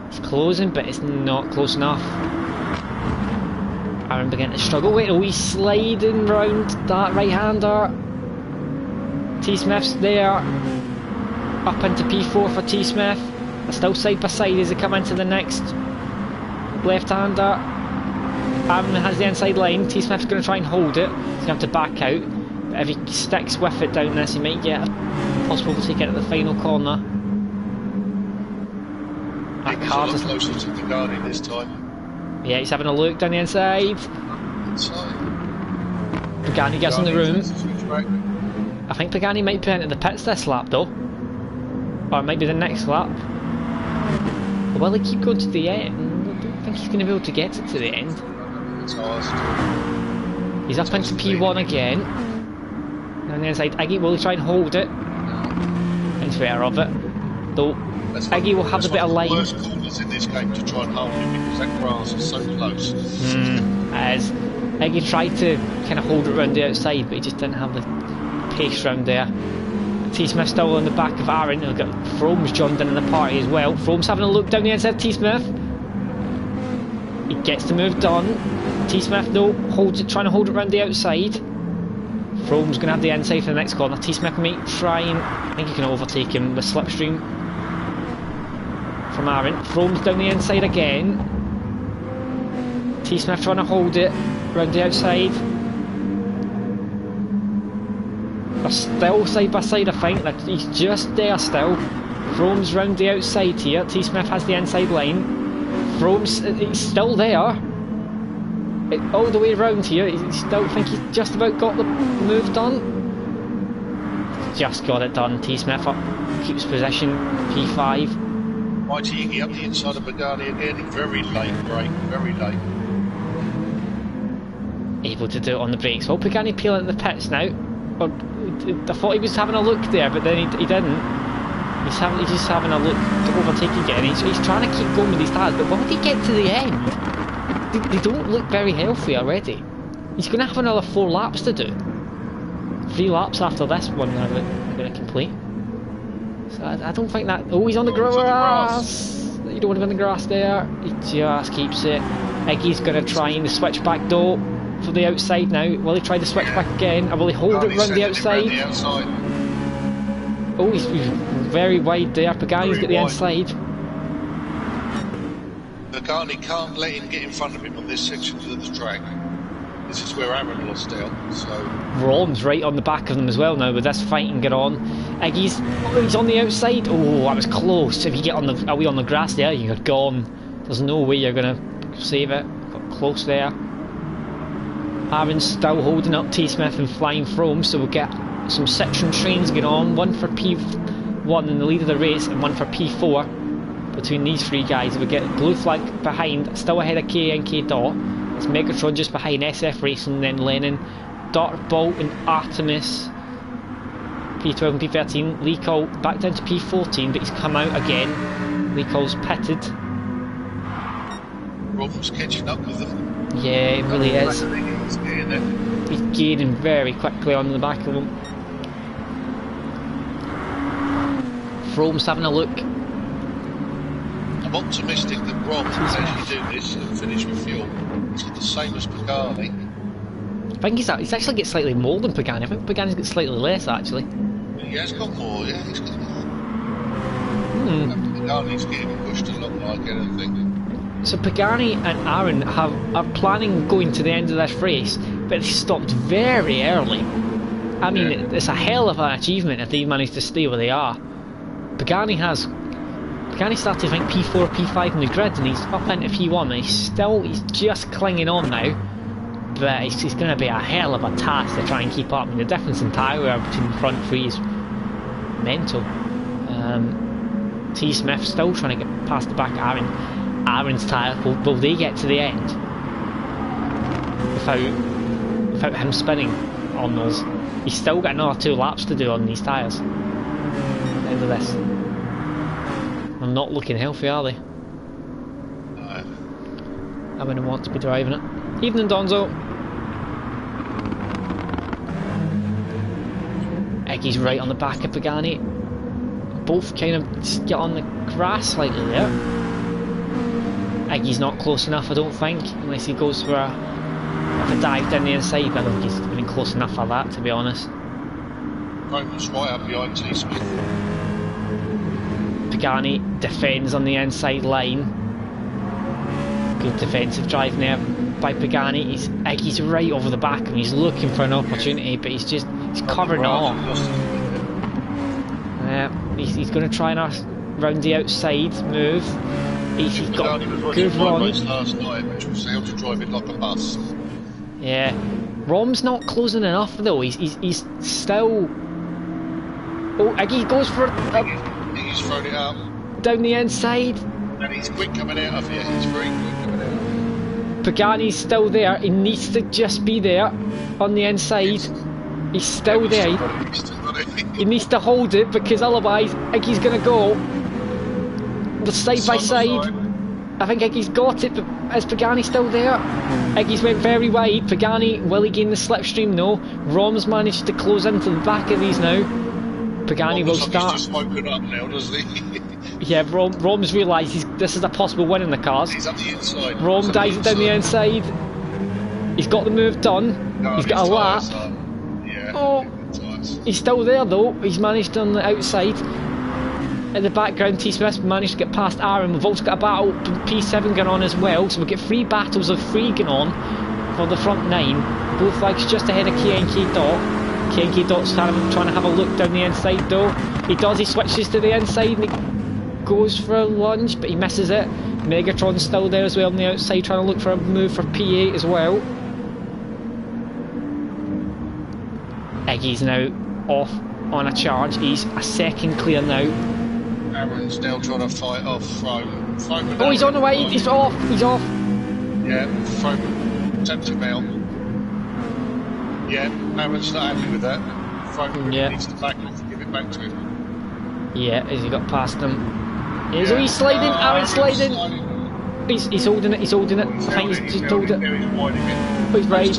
It's closing, but it's not close enough. Aaron began to struggle. Wait, oh, he's sliding round that right-hander. T-Smith's there. Up into P4 for T-Smith. They're still side by side as they come into the next left-hander. Aaron has the inside line. T-Smith's going to try and hold it. He's going to have to back out. But if he sticks with it down this, he might get possible to take it at the final corner. That car is closer to Pagani this time. Yeah, he's having a look down the inside. Pagani gets in the room. I think Pagani might be into the pits this lap though. Or it might be the next lap. Will he keep going to the end? I don't think he's going to be able to get it to the end. He's up into P1 again. On the inside, Iggy, will he try and hold it? In fair of it. Though, Iggy will have a bit of line. Worst corners in this game to try and hold him because that grass is so close. As Iggy tried to kind of hold it around the outside, but he just didn't have the pace round there. T-Smith still on the back of Aaron. We've got Frome's joined in the party as well. Frome's having a look down the inside of T-Smith. He gets the move done. T-Smith though holds it, trying to hold it around the outside. Frome's going to have the inside for the next corner. T-Smith might try and I think he can overtake him with slipstream from Aaron. Frome's down the inside again. T-Smith trying to hold it around the outside. They're still side by side, I think. He's just there still. Frome's round the outside here. T-Smith has the inside line. Frome's he's still there. All the way around here. I still think he's just about got the move done. Just got it done. T-Smith up, keeps position. P5. Mighty Iggy up the inside of Pagani again. Very late break. Very late. Able to do it on the brakes. Well, Pagani peeling at the pits now. I thought he was having a look there, but then he didn't. He's just having a look to overtake again. He's trying to keep going with these tires, but when he get to the end, they don't look very healthy already. He's going to have another 4 laps to do. 3 laps after this one they're going to complete. So I don't think that... Oh, he's on the grass! You don't want him in the grass there. He just keeps it. Iggy's going to try and switch back though. For the outside now. Will he try to switch back again? Or will he hold it round the outside? Oh, he's very wide there. Pagani's got the inside. Pagani can't let him get in front of him on this section of the track. This is where Aaron lost out. So Rom's right on the back of them as well now with this fighting going on. Iggy's he's on the outside. Oh, that was close. If you get on the away on the grass there, you're gone. There's no way you're gonna save it. Got close there. Aaron's still holding up T-Smith and flying Frome, so we'll get some section trains going on. One for P1 in the lead of the race and one for P4. Between these 3 guys, we get blue flag behind, still ahead of KNK Dot. It's Megatron just behind SF Racing, then Lennon, Dartbolt and Artemis. P12 and P13. Lee Cole back down to P14, but he's come out again. Lee Cole's pitted. Rome's catching up with them. Yeah, it really is. He's gaining very quickly on the back of him. Frome's having a look. I'm optimistic that Rom can actually do this and finish with fuel. It's the same as Pagani. I think he's actually got slightly more than Pagani. I think Pagani's got slightly less actually. He has got more, yeah, he's got more. Pagani's getting pushed a lot like anything. So Pagani and Aaron are planning going to the end of this race, but they stopped very early. I mean, it's a hell of an achievement if they managed to stay where they are. Pagani started I think P4 or P5 in the grid, and he's up into P1, and he's just clinging on now. But it's going to be a hell of a task to try and keep up. I mean, the difference in tyre between the front 3 is mental. T-Smith still trying to get past the back of Aaron. Aaron's tyre, will they get to the end without him spinning on those? He's still got another 2 laps to do on these tyres at the end of this. They're not looking healthy, are they? I wouldn't want to be driving it. Evening, Donzo. Eggy's right on the back of Pagani. Both kind of just get on the grass slightly there. Eggy's not close enough, I don't think, unless he goes for a dive down the inside. I don't think he's even close enough for that, to be honest. Roman's right up behind T-Smith. Pagani defends on the inside line. Good defensive drive there by Pagani. Eggy's right over the back and he's looking for an opportunity, but he's covering it all. He's going to try and round the outside move. He's got a good run. Last night, which was able to drive it like a bus. Yeah, Rom's not closing enough though. He's still. Oh, Eggy goes for. He's thrown it up down the inside. And he's quick coming out of here. He's very quick coming out. Pagani's still there. He needs to just be there on the inside. He's still there. He needs to hold it because otherwise Eggy's going to go. The side by side. I think Eggy's got it, but is Pagani still there? Eggy's went very wide. Pagani, will he gain the slipstream? No. Rom's managed to close into the back of these now. Pagani will start. He's just smoking up now, doesn't he? Yeah, Rom's realised this is a possible win in the cars. He's up the inside. Rom dives down the inside. He's got the move done. No, he's got a lap. Yeah. Oh, he's still there though. He's managed on the outside. In the background, T-Smith managed to get past Aaron. We've also got a battle P7 going on as well, so we get 3 battles of 3 going on for the front 9. Blue flag's just ahead of KNK Dot. KNK Dot's trying to have a look down the inside though. He switches to the inside and he goes for a lunge, but he misses it. Megatron's still there as well on the outside, trying to look for a move for P8 as well. Eggy's now off on a charge. He's a second clear now. Aaron's now trying to fight off Frome. Oh, he's on the way. He's off. He's off. Yeah, Frome attempts him out. Yeah, Aaron's not happy with that. Frome needs to back off and give it back to him. Yeah, as he got past him. He's sliding. Aaron's sliding. He's holding it. He's holding it. I think he's just hold it. He's right.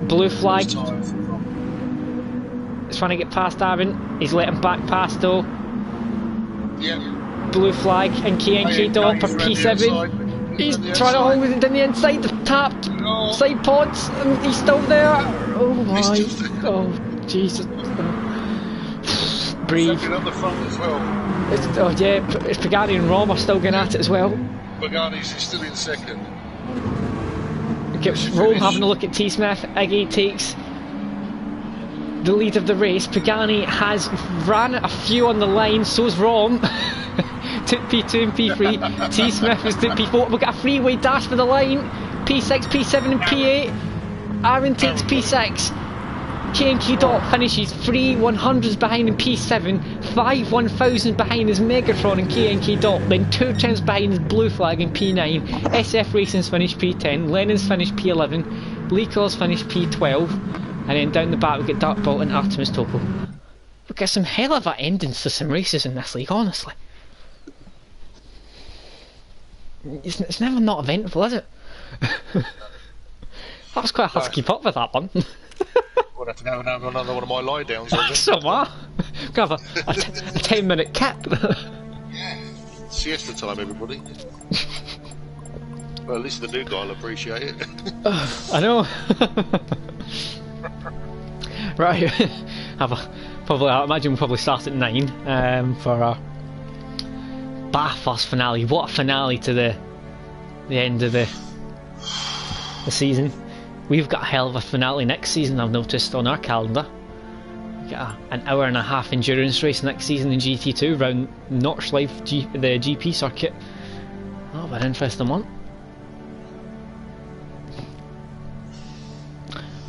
Blue flag. He's trying to get past Aaron. He's let him back past though. Yeah. Blue flag and KNK Dot for P7. He's trying to hold it down the inside, the tapped side pods, and he's still there. Oh my. Oh, Jesus. Breathe. Second on the front as well. It's Pagani and Rom are still going at it as well. Pagani's still in second. Rom having a look at T-Smith. Eggy takes the lead of the race. Pagani has ran a few on the line, so's Rom. Took P2 and P3. T-Smith was took P4. We've got a 3-way dash for the line. P6, P7 and P8. Aaron takes P6. KNK Dot finishes 3 100s behind in P7, 5 1000s behind is Megatron and KNK Dot, then 2 tenths behind is Blue Flag in P9, SF Racing's finished P10, Lennon's finished P11, Leecor's finished P12, and then down the back we get Dark Bolt and Artemis Topo. We've got some hell of a endings to some races in this league, honestly. It's never not eventful, is it? That was quite hard to keep up with that one. We'll have to go and have another one of my lie downs. So what? We'll have a 10-minute cap. Yeah. Siesta time, everybody. Well, at least the new guy will appreciate it. I know. Right. I imagine we'll probably start at 9 for our Bathurst finale. What a finale to the end of the season. We've got a hell of a finale next season, I've noticed on our calendar. We've got an hour and a half endurance race next season in GT2 around Notchlife, the GP circuit. Oh, what an interesting one.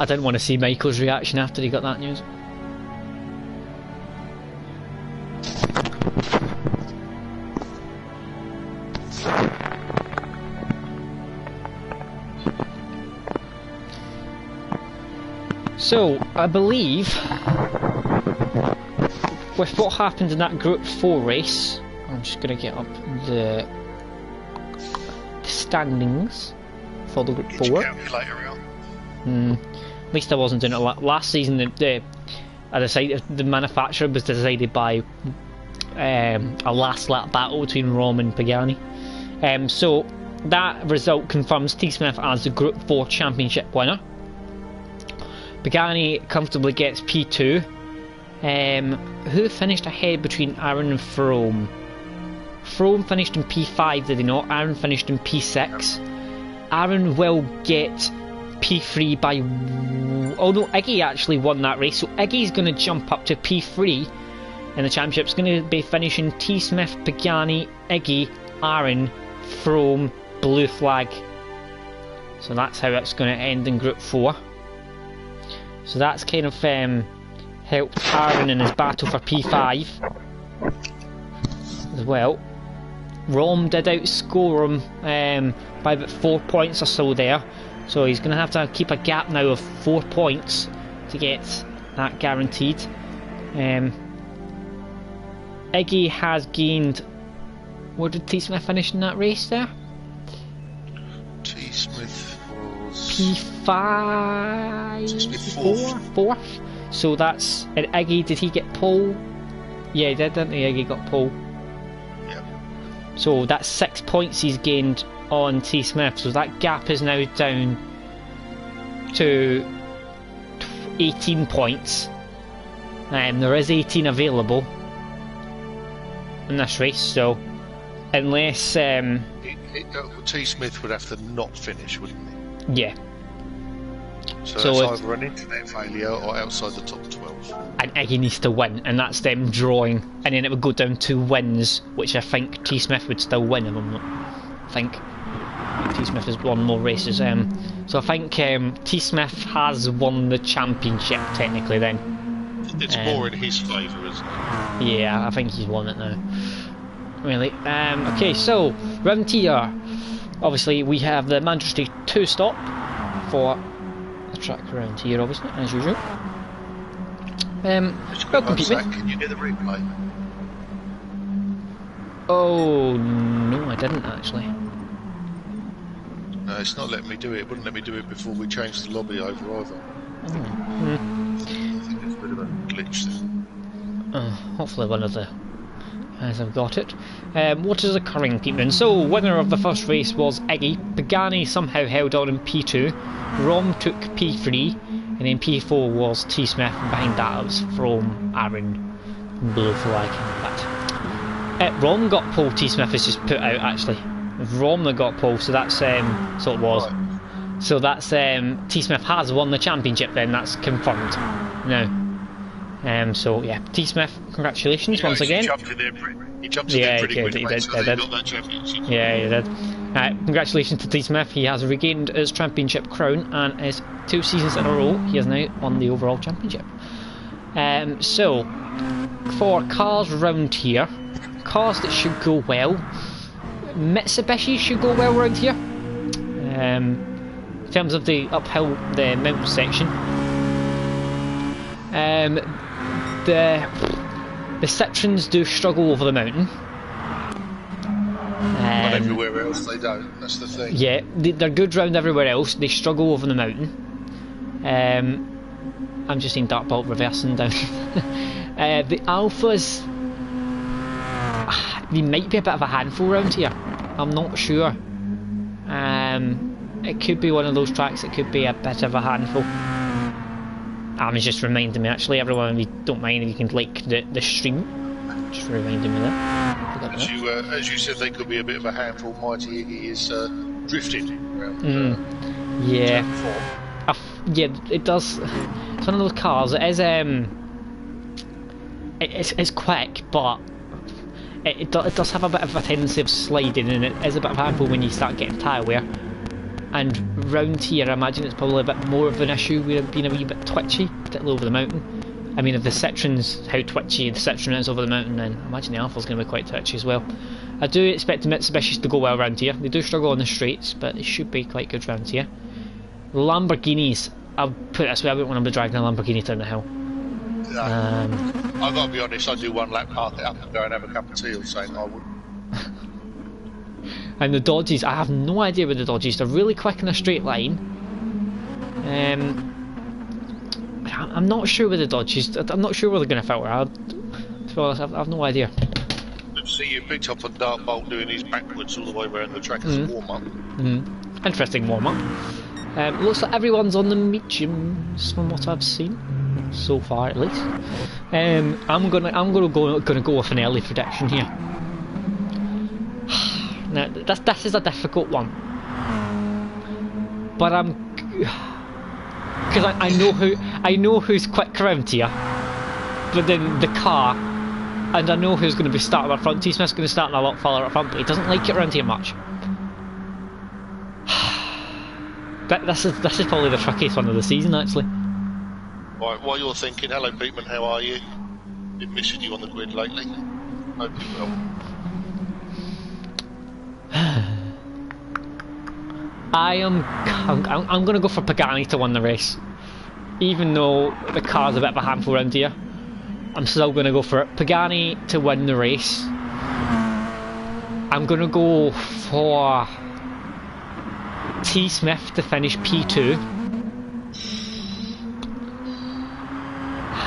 I didn't want to see Michael's reaction after he got that news. So, I believe, with what happened in that Group 4 race, I'm just going to get up the standings. for the Group Get 4. your calculator out. At least I wasn't doing it last season. The manufacturer was decided by a last lap battle between Rom and Pagani. So that result confirms T Smith as the Group 4 championship winner. Pagani comfortably gets P2. Who finished ahead between Aaron and Frome? Frome finished in P5, did he not? Aaron finished in P6. Aaron will get P3 by... Oh no, Iggy actually won that race, so Iggy's going to jump up to P3 in the championship. It's going to be finishing T Smith, Pagani, Iggy, Aaron, Frome, blue flag. So that's how it's going to end in Group 4. So that's kind of helped Aaron in his battle for P5 as well. Rom did outscore him by about 4 points or so there, so he's going to have to keep a gap now of 4 points to get that guaranteed. Iggy has gained... Where did T Smith finish in that race there? T Smith was... P5... T Smith fourth. So that's... And Iggy, did he get pole? Yeah, he did, didn't he? Iggy got pole. Yep. So that's 6 points he's gained on T Smith. So that gap is now down to 18 points. There is 18 available in this race, so unless... T Smith would have to not finish, wouldn't he? Yeah. So that's either an internet failure or outside the top 12. And Iggy needs to win, and that's them drawing, and then it would go down to wins, which I think T Smith would still win if I'm not... I think T Smith has won more races. So I think T Smith has won the championship technically then. It's more in his favour, isn't it? Yeah, I think he's won it now. Really. Okay, so round here, obviously we have the Manchester 2 stop for the track around here, obviously, as usual. Welcome, people. Can you get the replay? Oh no, I didn't actually. No, it's not letting me do it. It wouldn't let me do it before we changed the lobby over either. I think there's a bit of a glitch there. Hopefully one of the guys have got it. What is occurring, people? So, winner of the first race was Iggy. Pagani somehow held on in P2. Rom took P3. And then P4 was T Smith. And behind that was Frome, Aaron, blue flag. But Rom got pole. T Smith has just put out actually. Rom that got pole, so that's so it was. Right. So that's T Smith has won the championship. Then that's confirmed now. So yeah, T Smith, congratulations once again. He jumped in there pretty quickly. He did. Got that championship. Yeah, he did. Congratulations to T Smith. He has regained his championship crown, and is 2 seasons in a row he has now won the overall championship. So for cars round here, cars that should go well, Mitsubishi should go well round here. In terms of the uphill, the mountain section. The Citroens do struggle over the mountain. But everywhere else they don't, that's the thing. Yeah, they're good round everywhere else, they struggle over the mountain. I'm just seeing Dartbolt reversing down. The Alphas, they might be a bit of a handful round here, I'm not sure. It could be one of those tracks, it could be a bit of a handful. It's just reminding me, actually, everyone, if you don't mind if you can like the stream, just reminding me that. As you said, they could be a bit of a handful. Mighty Iggy is drifting around. Yeah. Yeah, it does. It's one of those cars. It is it's quick, but it does have a bit of a tendency of sliding, and it is a bit of a handful when you start getting tyre wear. And round here, I imagine it's probably a bit more of an issue with it being a wee bit twitchy, particularly over the mountain. I mean, if the Citroen's how twitchy the Citroen is over the mountain, then I imagine the Alpha's going to be quite twitchy as well. I do expect the Mitsubishis to go well around here. They do struggle on the straights, but they should be quite good round here. Lamborghinis, I'll put it this way, I wouldn't want to be dragging a Lamborghini down the hill. I've got to be honest, I'd do one lap, park it up and go and have a cup of tea or something. I wouldn't. And the dodges, I have no idea where the dodges. They're really quick in a straight line. I'm not sure where the dodges. I'm not sure where they're going to filter. To be honest, I've no idea. See, you picked up on Dark Bolt doing his backwards all the way around the track as a warm-up. Interesting warm-up. Looks like everyone's on the mediums from what I've seen so far, at least. I'm gonna go with an early prediction here. Now this is a difficult one, but because I know who's quick around here, but then the car, and I know who's going to be starting up front. T-Smith's going to start a lot further up front, but he doesn't like it around here much. This is probably the trickiest one of the season, actually. Right, while you're thinking, hello Peteman, how are you? Been missing you on the grid lately. Hope you well. I'm going to go for Pagani to win the race. Even though the car's a bit of a handful around here, I'm still going to go for it. Pagani to win the race. I'm going to go for T. Smith to finish P2.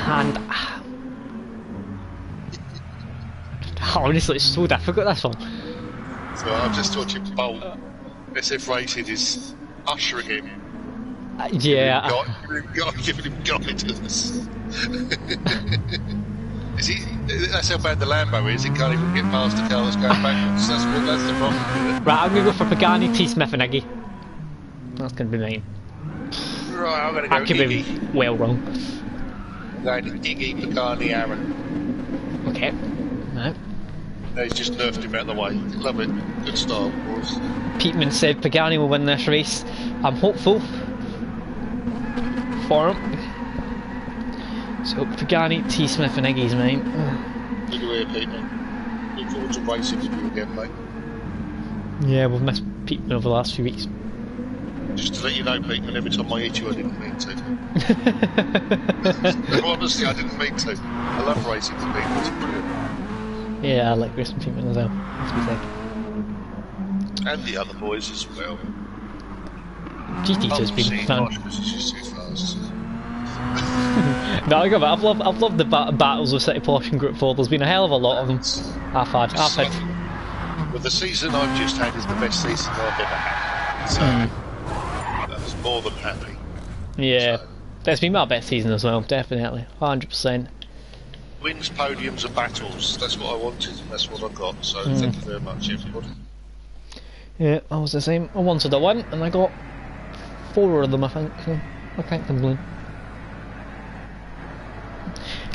And honestly, it's so difficult, this one. So I'm just watching Bolt. SF Racing is ushering him. Yeah. Giving him guidance. Is he? That's how bad the Lambo is. He can't even get past the car that's going backwards. That's the problem. Right, I'm going to go for Pagani, T. Smith and Iggy. That's going to be mine. Right, I'm going to go I could Iggy. be well wrong. I'm going to Iggy, Pagani, Aaron. Okay. Right. No, he's just nerfed him out of the way. Love it. Good start, boys. Peteman said Pagani will win this race. I'm hopeful for him. So Pagani, T. Smith and Iggy's mine. Good to hear, Peteman. Look forward to racing with you again, mate. Yeah, we've missed Peteman over the last few weeks. Just to let you know, Peteman, every time I hit you, I didn't mean to. Honestly, I didn't mean to. I love racing with people, it's brilliant. Yeah, I like racing Peteman as well. That's what I And the other boys as well. GT2's been fun. Because it's just too fast. No, I've loved the battles with City Porsche and Group 4. There's been a hell of a lot of them. I've had. But the season I've just had is the best season I've ever had. So, I was more than happy. Yeah, so, that's been my best season as well, definitely. 100%. Wins, podiums and battles. That's what I wanted and that's what I got. So, thank you very much, everybody. Yeah, I was the same. I wanted a win and I got 4 of them, I think. So I can't complain.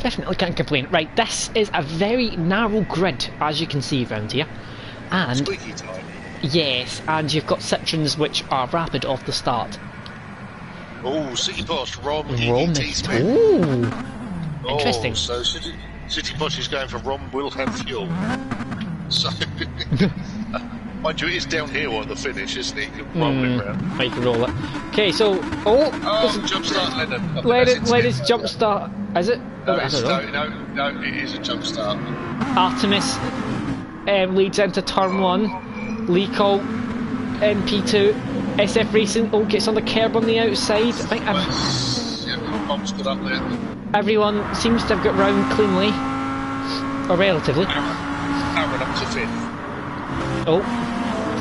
Definitely can't complain. Right, this is a very narrow grid, as you can see around here. And Squeaky time. yes, and you've got Citroens which are rapid off the start. Oh, City Porsche, Rom, next. Ooh, interesting. So City Porsche is going for Rom will have fuel. So, mind you, it is downhill on the finish, isn't it? You can roll it round. You can roll it. Okay, so jump start, Lennon. Let it jump start. Is it? No, it is a jump start. Artemis leads into turn 1. Leacolt MP2. SF Racing gets on the curb on the outside. I think Bob's got up there. Everyone seems to have got round cleanly, or relatively. Aaron up to 5th. Oh,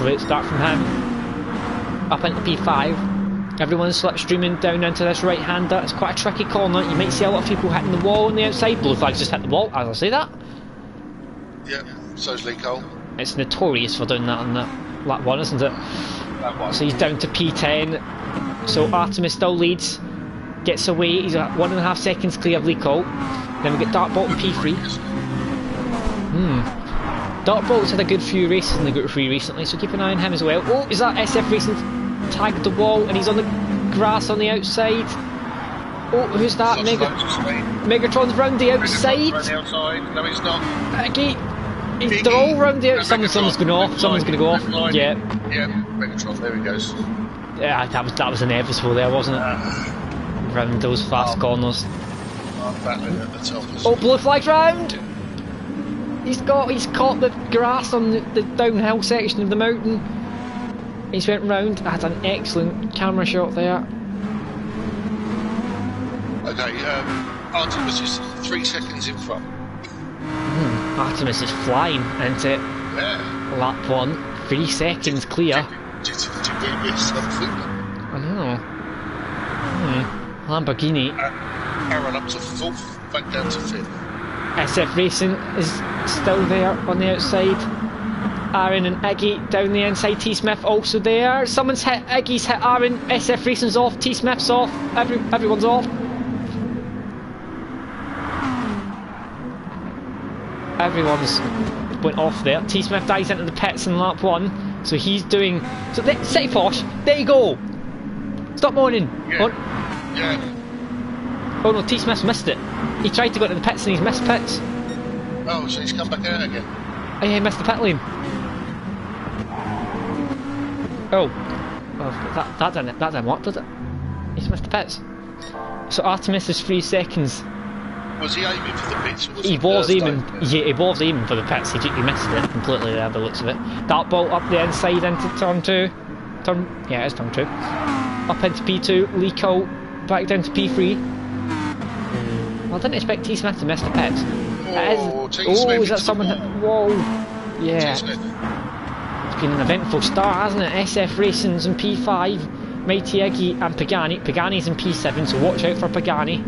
great start from him. Up into P5. Everyone's slipstreaming down into this right-hander. It's quite a tricky corner. You might see a lot of people hitting the wall on the outside. Blue flags just hit the wall, as I say that. Yeah, so's Lee Cole. It's notorious for doing that on that lap 1, isn't it? That one. So he's down to P10. So Artemis still leads. Gets away. He's at 1.5 seconds clear of Lee Cole. Then we get Dartbolt in P3. Dartbolt's had a good few races in the Group 3 recently, so keep an eye on him as well. Oh, is that SF Racing tagged the wall and he's on the grass on the outside? Oh, who's that? Megatron's round the outside. No, he's not. They're all round the outside. Someone's going off. Someone's going to go off. Yeah. Yeah, Megatron, there he goes. Yeah, that was inevitable there, wasn't it? Round those fast corners. I'm battling at the top. Oh, blue flags round! He's caught the grass on the downhill section of the mountain. He's went round. Had an excellent camera shot there. Okay, Artemis is 3 seconds in front. Artemis is flying into lap 1. 3 seconds clear. Did we miss something? I know. Lamborghini. Aaron up to 4th, back down to 5th. SF Racing is still there on the outside. Aaron and Iggy down the inside. T Smith also there. Someone's hit. Iggy's hit Aaron. SF Racing's off. T Smith's off. Everyone's off. Everyone's went off there. T Smith dives into the pits in lap 1. So he's doing. So City Posh. There you go. Stop moaning. Yeah. Oh no, T Smith's missed it. He tried to go into the pits and he's missed pits. Oh, so he's come back out again. Oh yeah, he missed the pit lane. Oh. Well, that didn't work, did it? He's missed the pits. So Artemis is 3 seconds. Was he aiming for the pits? Or was he was aiming. Yeah, he was aiming for the pits. He missed it completely there, the looks of it. That bolt up the inside into turn 2. Yeah, it's turn 2. Up into P2. Lico back down to P3. Well, I didn't expect T Smith to miss the pits. Is that someone? Whoa! Yeah. It's been an eventful start, hasn't it? SF Racing's in P5, Mighty Iggy and Pagani. Pagani's in P7, so watch out for Pagani.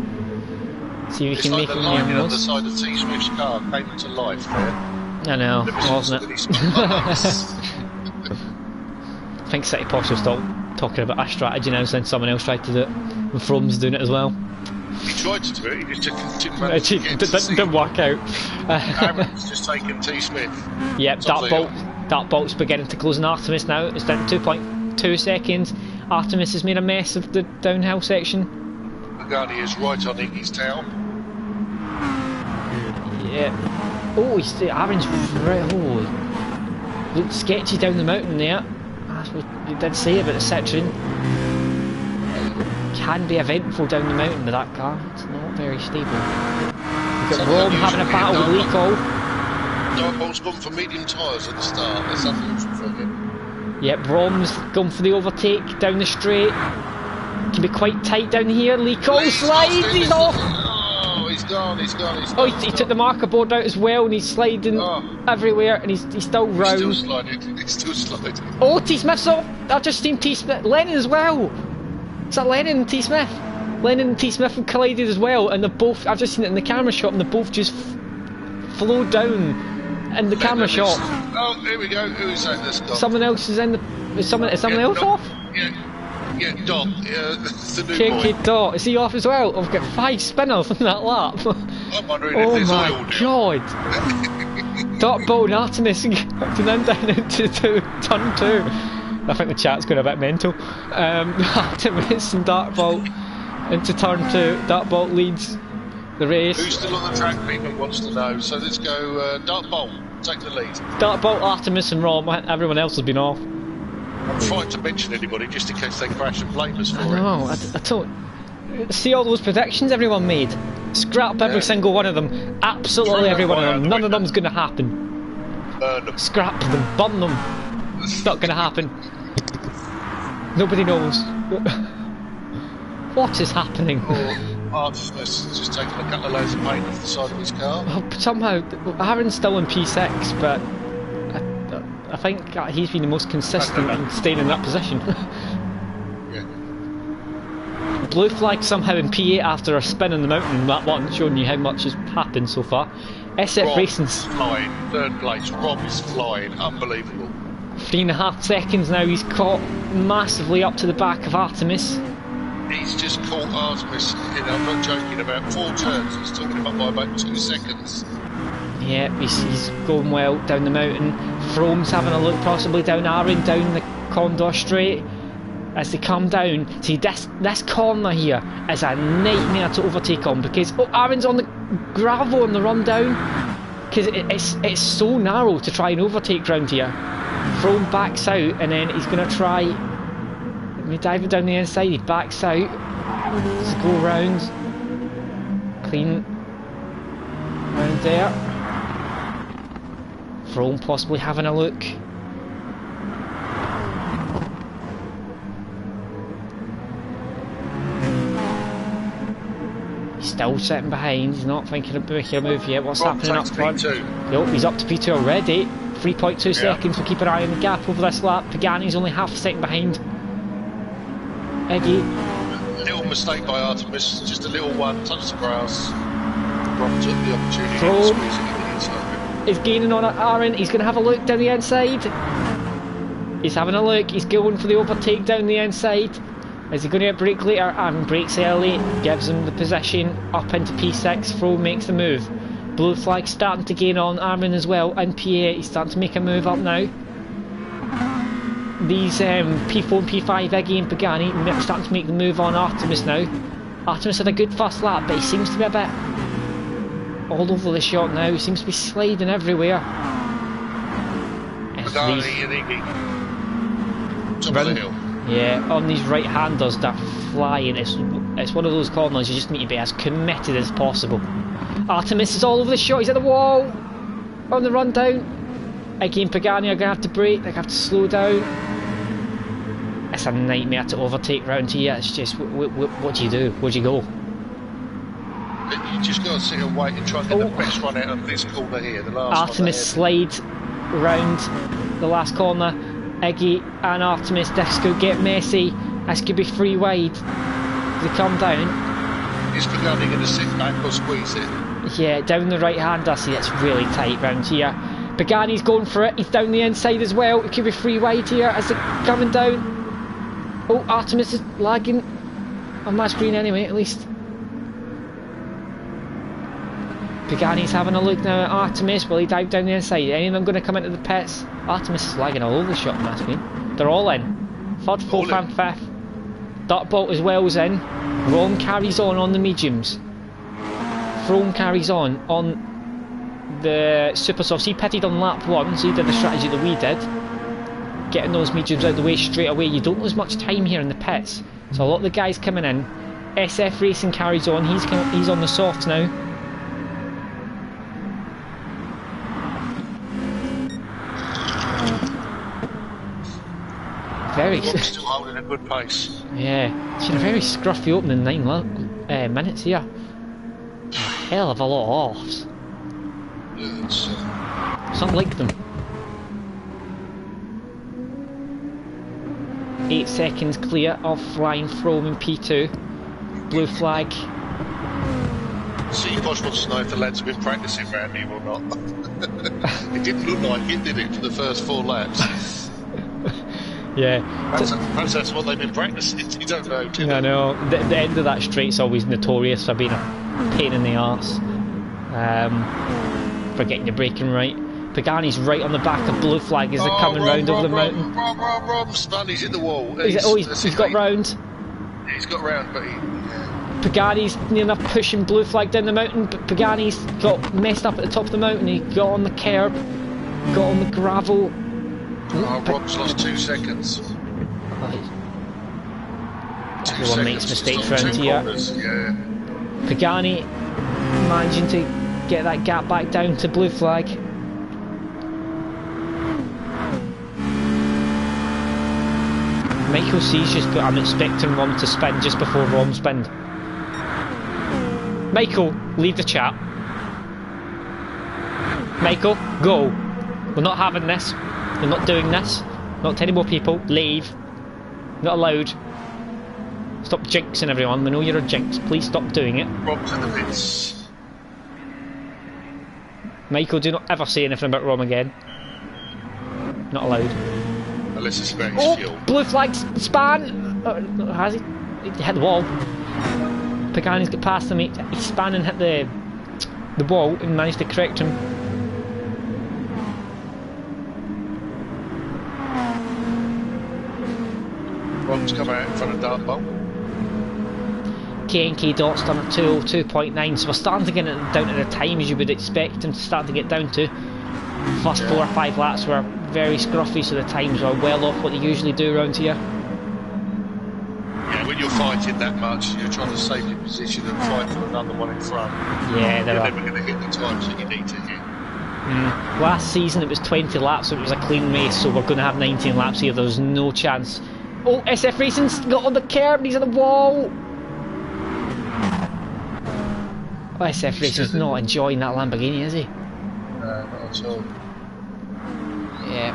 See if we can make him near the the side of T Smith's car came into life there. I know, wasn't it? I think City Posh will stop talking about our strategy now since someone else tried to do it. And Frome's doing it as well. He tried to do it, he just didn't work out. Aaron's just taken T Smith. Yep, that bolt's beginning to close on Artemis now. It's down to 2.2 seconds. Artemis has made a mess of the downhill section. Pagani is right on Iggy's tail. Yeah. Oh, Aaron's right. Oh, looked sketchy down the mountain there. That's what you did say about the Citroen. Can be eventful down the mountain with that car. It's not very stable. We've got Rome having a battle with Lico. Dartbold's gone for medium tyres at the start. That's unusual for him. Yep, Rom's gone for the overtake down the straight. Can be quite tight down here. Lico slides. He's off. Oh, he's gone. He took the marker board out as well, and he's sliding everywhere, and he's still round. He's still sliding. Oh, T Smith's off. I've just seen T Smith. Lennon as well. Is that Lennon and T Smith? Lennon and T Smith have collided as well, and they're both. I've just seen it in the camera shot, and they both just flowed down in the camera shot. Oh, here we go. Who's that? This guy? Someone else is in the. Is someone else off? Yeah, Dot. The new KK boy. Dot. Is he off as well? I've got 5 spinners in that lap. I'm wondering if there's oil down. Oh my god! Dartbolt and Artemis down into turn 2. I think the chat's going a bit mental. Artemis and Dartbolt into turn 2. Dartbolt leads the race. Who's still on the track? People wants to know. So let's go. Dartbolt, take the lead. Dartbolt, Artemis, and Rom. Everyone else has been off. I'm trying to mention anybody just in case they crash and blame us for it. No, I don't. See all those predictions everyone made? Scrap every single one of them. Absolutely every one of them. None of them's going to happen. Burn them. Scrap them. Burn them. It's not going to happen. Nobody knows. What is happening? Artemis has just taken a couple of loads of paint off the side of his car. Well, somehow, Aaron's still in P6, but I think he's been the most consistent in staying in that position. Yeah. Blue flag somehow in P8 after a spin in the mountain in that one, showing you how much has happened so far. SF Racing's flying, 3rd place. Rob is flying, unbelievable. 3.5 seconds now. He's caught massively up to the back of Artemis. He's just caught Artemis, I'm not joking, about 4 turns. He's talking about by about 2 seconds. Yeah, he's going well down the mountain. Frome's having a look possibly down Aaron, down the Condor straight as they come down. See, this corner here is a nightmare to overtake on because Aaron's on the gravel on the run down because it's so narrow to try and overtake round here. Frome backs out and then he's going to try. We dive it down the inside, he backs out. Let's go round. Clean. Round there. Vroom possibly having a look. He's still sitting behind, he's not thinking of making a move yet. What's happening up front? Nope, he's up to P2 already. 3.2 seconds, we'll keep an eye on the gap over this lap. Pagani's only half a second behind. Eggy. Little mistake by Artemis, just a little one, touched the grass. Rob took the opportunity Vroom to squeeze it in the inside. is gaining on Aaron, he's going to have a look down the inside. He's having a look, he's going for the overtake down the inside. Is he going to get a break later? Aaron breaks early, gives him the position up into P6. Vroom makes the move. Blue flag starting to gain on Aaron as well. In P8, he's starting to make a move up now. These P4 and P5, Iggy and Pagani, starting to make the move on Artemis now. Artemis had a good first lap, but he seems to be a bit all over the shot now. He seems to be sliding everywhere. Pagani and Iggy. Top of the hill. Yeah, on these right-handers that are flying, it's one of those corners you just need to be as committed as possible. Artemis is all over the shot, he's at the wall! On the run down. Iggy and Pagani are going to have to brake, they're going to have to slow down. It's a nightmare to overtake round here, it's just, what do you do? Where do you go? You just got to sit and wait and try and get the best run out of this corner here, the last Artemis slides round the last corner. Iggy and Artemis, this could get messy. This could be free wide. They come down. Is Pagani going to sit back or squeeze it? Yeah, down the right hand, I see it's really tight round here. Pagani's going for it, he's down the inside as well. It could be free wide here as they're coming down. Oh, Artemis is lagging on my screen anyway, at least. Pagani's having a look now at Artemis. Will he dive down the inside? Any of them going to come into the pits? Artemis is lagging all over the shop on my screen. They're all in. Third, fourth and fifth. Dirtbolt as well is in. Rom carries on the mediums. Vroom carries on the super softs. He pitted on lap 1, so he did the strategy that we did. Getting those mediums out of the way straight away. You don't lose much time here in the pits. So a lot of the guys coming in. SF Racing carries on. He's on the softs now. Still holding a good pace. Yeah, it's been a very scruffy opening 9 minutes here. A hell of a lot of offs. Yeah, it's Some like them. 8 seconds clear of flying Vroom in P2. Blue flag. So you guys want to know if the lads have been practicing around here or not? It didn't look like it, did it, for the first 4 laps? Yeah. Perhaps that's what they've been practicing. You don't know, do you? I know. The end of that straight's always notorious for being a pain in the arse. For getting your braking right. Pagani's right on the back of Blue flag as they're coming round over the mountain. Rob spun, he's in the wall. He's got round. Yeah, he's got round, but he... Pagani's near enough pushing Blue flag down the mountain, but Pagani's got messed up at the top of the mountain. He got on the curb, got on the gravel. Rob's lost 2 seconds. Everyone makes mistakes round here. Yeah. Pagani managing to get that gap back down to Blue flag. Michael C's just put, I'm expecting Rom to spin just before Rom spin. Michael, leave the chat. Michael, go. We're not having this. We're not doing this. Not to any more people. Leave. Not allowed. Stop jinxing everyone. We know you're a jinx. Please stop doing it. Rob's in the pits. Michael, do not ever say anything about Rom again. Not allowed. Unless it's about his fuel. Blue flag span! Has he? He hit the wall. Pagani's got past him. He span and hit the wall and managed to correct him. Rob's come out in front of Dirtbolt. K&K Dot's done a 202.9, so we're starting to get it down to the times you would expect him to start to get down to. First 4 or 5 laps were very scruffy, so the times are well off what they usually do around here. Yeah, when you're fighting that much, you're trying to save your position and fight for another one in front. Yeah, you're never going to hit the times that you need to hit. Last season it was 20 laps, so it was a clean race, so we're going to have 19 laps here. There's no chance. Oh, SF Racing's got on the curb, he's at the wall! Oh, SF Racing's not enjoying that Lamborghini, is he? No, not at all. Yeah.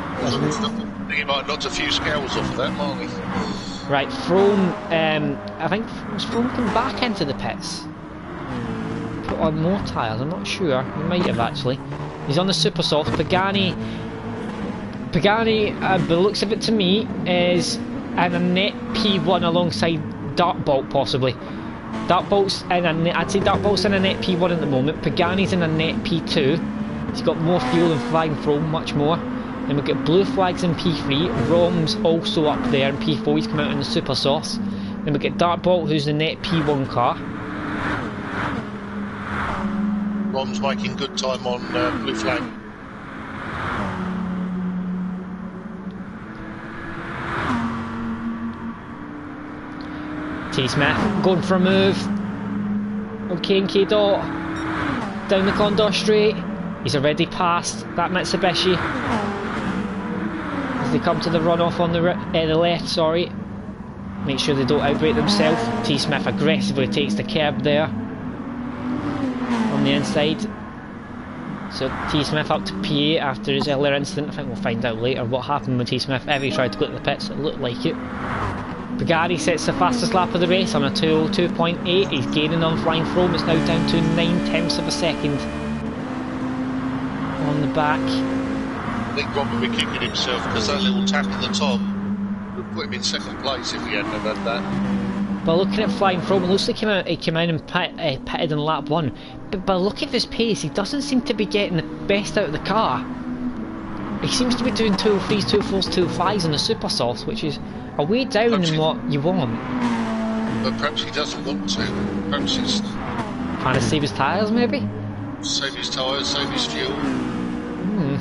He might have knocked a few scales off of that, might he? Right, Frome, I think, was Frome come back into the pits? Put on more tyres, I'm not sure. He might have actually. He's on the super soft. Pagani, by the looks of it to me, is in a net P1 alongside Dartbolt possibly. Dartbolt's in I'd say Dartbolt's in a net P1 at the moment. Pagani's in a net P2. He's got more fuel than Flying Frome, much more. Then we've got Blue Flags in P3. Rom's also up there in P4. He's come out in the super sauce. Then we get Dartbolt, who's the net P1 car. Rom's making good time on Blue Flag. T-Smith going for a move. Okay, and K-Dot down the Condor straight. He's already passed that Mitsubishi as they come to the runoff on the left. Sorry, make sure they don't outbrake themselves. T-Smith aggressively takes the curb there on the inside. So T-Smith up to P8 after his earlier incident. I think we'll find out later what happened with T-Smith. If he tried to go to the pits, it looked like it. Pagani sets the fastest lap of the race on a 202.8. He's gaining on Flying Frome. It's now down to 9/10 of a second on the back. I think Ron would be kicking himself because that little tap at the top would put him in second place if he hadn't have had that. But looking at Flying Frome, it looks like he came in and pitted in lap 1. But by look at his pace, he doesn't seem to be getting the best out of the car. He seems to be doing 203s, 204s, 205s on the super soft, which is a way down in what you want. But perhaps he doesn't want to. Perhaps he's trying to save his tyres, maybe? Save his tyres, save his fuel.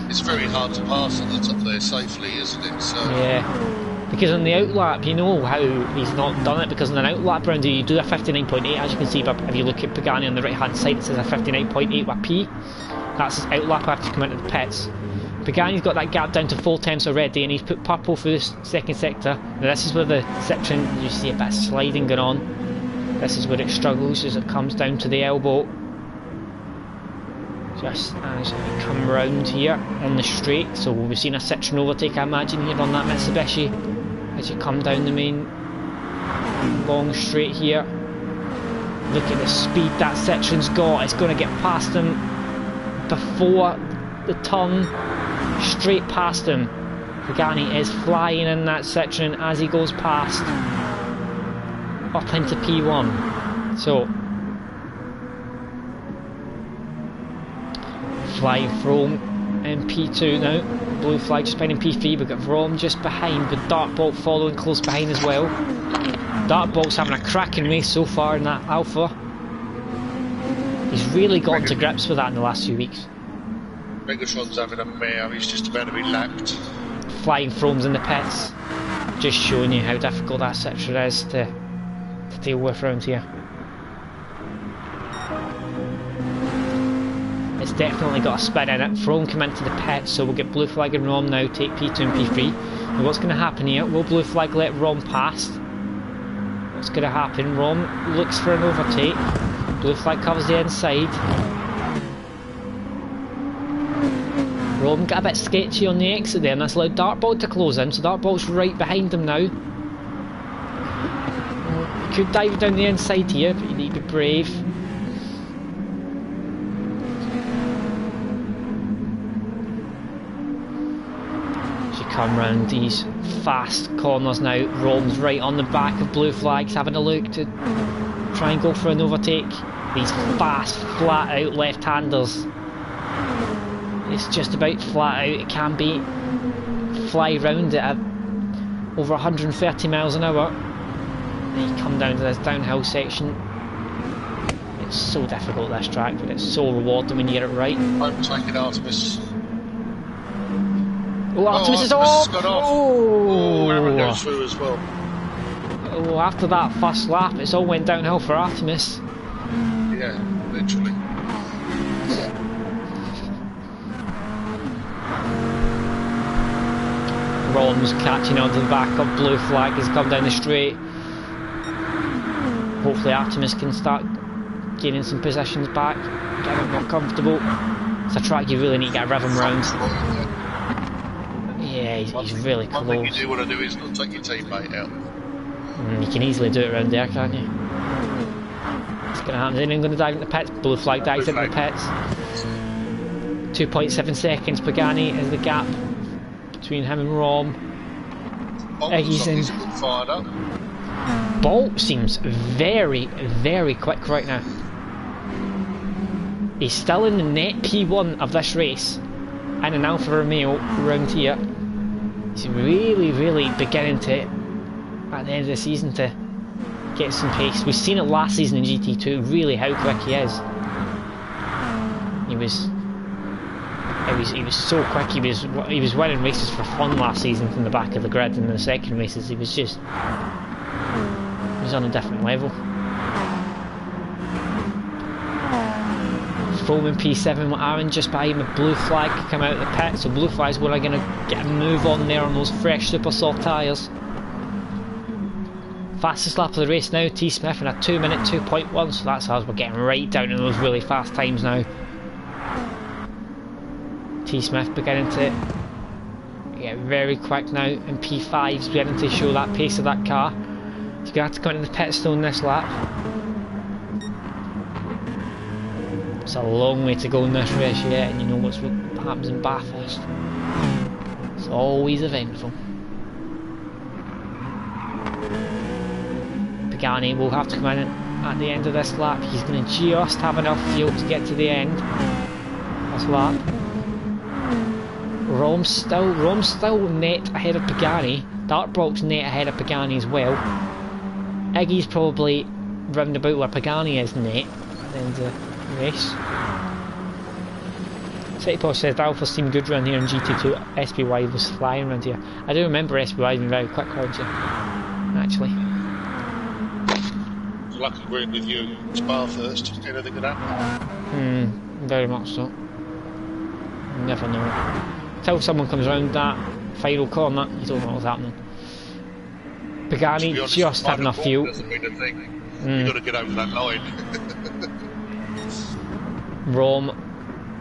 It's very hard to pass on the top there safely, isn't it? So yeah, because on the outlap, you know how he's not done it, because on an outlap round you do a 59.8, as you can see if you look at Pagani on the right hand side, it says a 59.8 with a P. That's his outlap after coming into the pits. Pagani's got that gap down to 4/10 already, and he's put purple through the second sector. Now this is where the Citroen, you see a bit of sliding going on. This is where it struggles as it comes down to the elbow. Just as we come round here on the straight, so we've seen a Citroen overtake, I imagine, here on that Mitsubishi as you come down the main long straight here. Look at the speed that Citroen's got. It's going to get past him before the turn. Straight past him. Pagani is flying in that Citroen as he goes past up into P1. So Flying Frome in P2 now. Blue Flag just behind in P3. We've got Vroom just behind, with Dartbolt following close behind as well. Dartbolt's having a cracking race so far in that Alpha. He's really gotten to grips with that in the last few weeks. Megatron's having a mare, he's just about to be lapped. Flying Frome's in the pits. Just showing you how difficult that Citroen is to deal with around here. It's definitely got a spin in it. Frome come into the pits, so we'll get Blue Flag and Rom now take P2 and P3. Now what's going to happen here? Will Blue Flag let Rom pass? What's going to happen? Rom looks for an overtake. Blue Flag covers the inside. Rom got a bit sketchy on the exit there, and that's allowed Dartbolt to close in, so Dartbolt's right behind him now. He could dive down the inside here, but you need to be brave. As you come round these fast corners now, Rom's right on the back of Blue Flags, having a look to try and go for an overtake. These fast, flat out left-handers. It's just about flat out. It can be fly round it at over 130 miles an hour. And you come down to this downhill section. It's so difficult, this track, but it's so rewarding when you get it right. I'm taking Artemis. Oh, Artemis is off! Oh, Aaron goes through as well. Oh, after that first lap, it's all went downhill for Artemis. Yeah, literally. Rom's catching onto the back of blue flag has come down the straight. Hopefully Artemis can start gaining some positions back, get a bit more comfortable. It's a track you really need to get a rhythm round. Yeah, he's really close. One thing you do want to do is not take your teammate out. You can easily do it around there, can't you? What's going to happen? Is anyone going to dive into the pits? Blue flag dives into the pits. 2.7 seconds. Pagani is the gap between him and Rom. Eggy's in. Fired up. Bolt seems very, very quick right now. He's still in the net P1 of this race, and an Alfa Romeo round here. He's really, really beginning to, at the end of the season, to get some pace. We've seen it last season in GT2, really how quick he is. He was so quick. He was winning races for fun last season from the back of the grid, and in the second races he was on a different level. Foam in P7 with Aaron just behind with blue flag come out of the pit, so blue flag's where I'm going to get a move on there on those fresh super soft tyres. Fastest lap of the race now, T Smith in a 2 minute 2.1, so that's us. We're getting right down to those really fast times now. T Smith beginning to get very quick now, and P5's beginning to show that pace of that car. He's going to have to go into the pit stone this lap. It's a long way to go in this race yet, and you know what happens in Bathurst. It's always eventful. Pagani will have to come in at the end of this lap. He's going to just have enough fuel to get to the end. This lap. Rom's still net ahead of Pagani. Dartbox net ahead of Pagani as well. Iggy's probably round about where Pagani is net at the end of the race. City says Alpha seemed good around here in GT2. SPY was flying around here. I do remember SPY being very quick around here, actually. Lucky agreeing with you. It's Bathurst. Anything could happen. Very much so. You never know. Till someone comes around that final corner, you don't know what's happening. Pagani just had enough fuel. Doesn't mean a thing. You've got to get over that line. Rom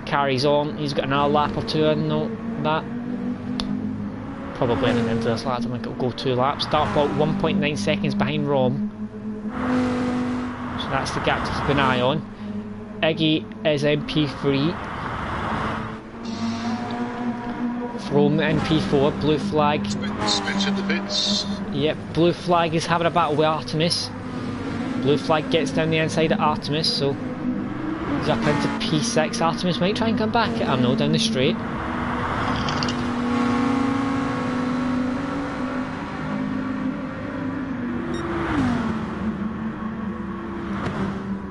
carries on. He's got another lap or two in that. Probably in into this lap. I think it'll go 2 laps. Dartbolt 1.9 seconds behind Rom. So that's the gap to keep an eye on. Iggy is MP3. From MP4, blue flag. Switch in the bits. Yep, blue flag is having a battle with Artemis. Blue flag gets down the inside of Artemis, so he's up into P6. Artemis might try and come back at him though, down the straight.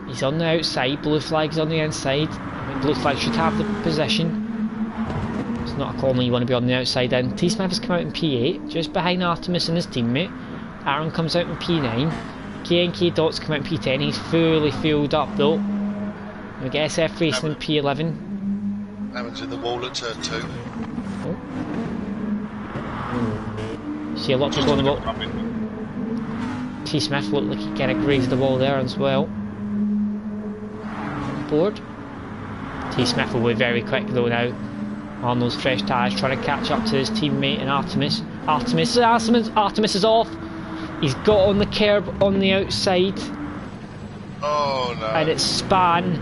He's on the outside, blue flag's on the inside. I think blue flag should have the position. It's not a corner you want to be on the outside in. T Smith has come out in P8, just behind Artemis and his teammate. Aaron comes out in P9. K&K Dots come out in P10. He's fully fueled up though. We get SF Racing in P11. Aaron's in the wall at turn 2. See a lot to go on about. T Smith looked like he kind of grazed the wall there as well. Board. T Smith will be very quick though now on those fresh tyres, trying to catch up to his teammate and Artemis. Artemis is off. He's got on the curb on the outside. Oh no. And it's span.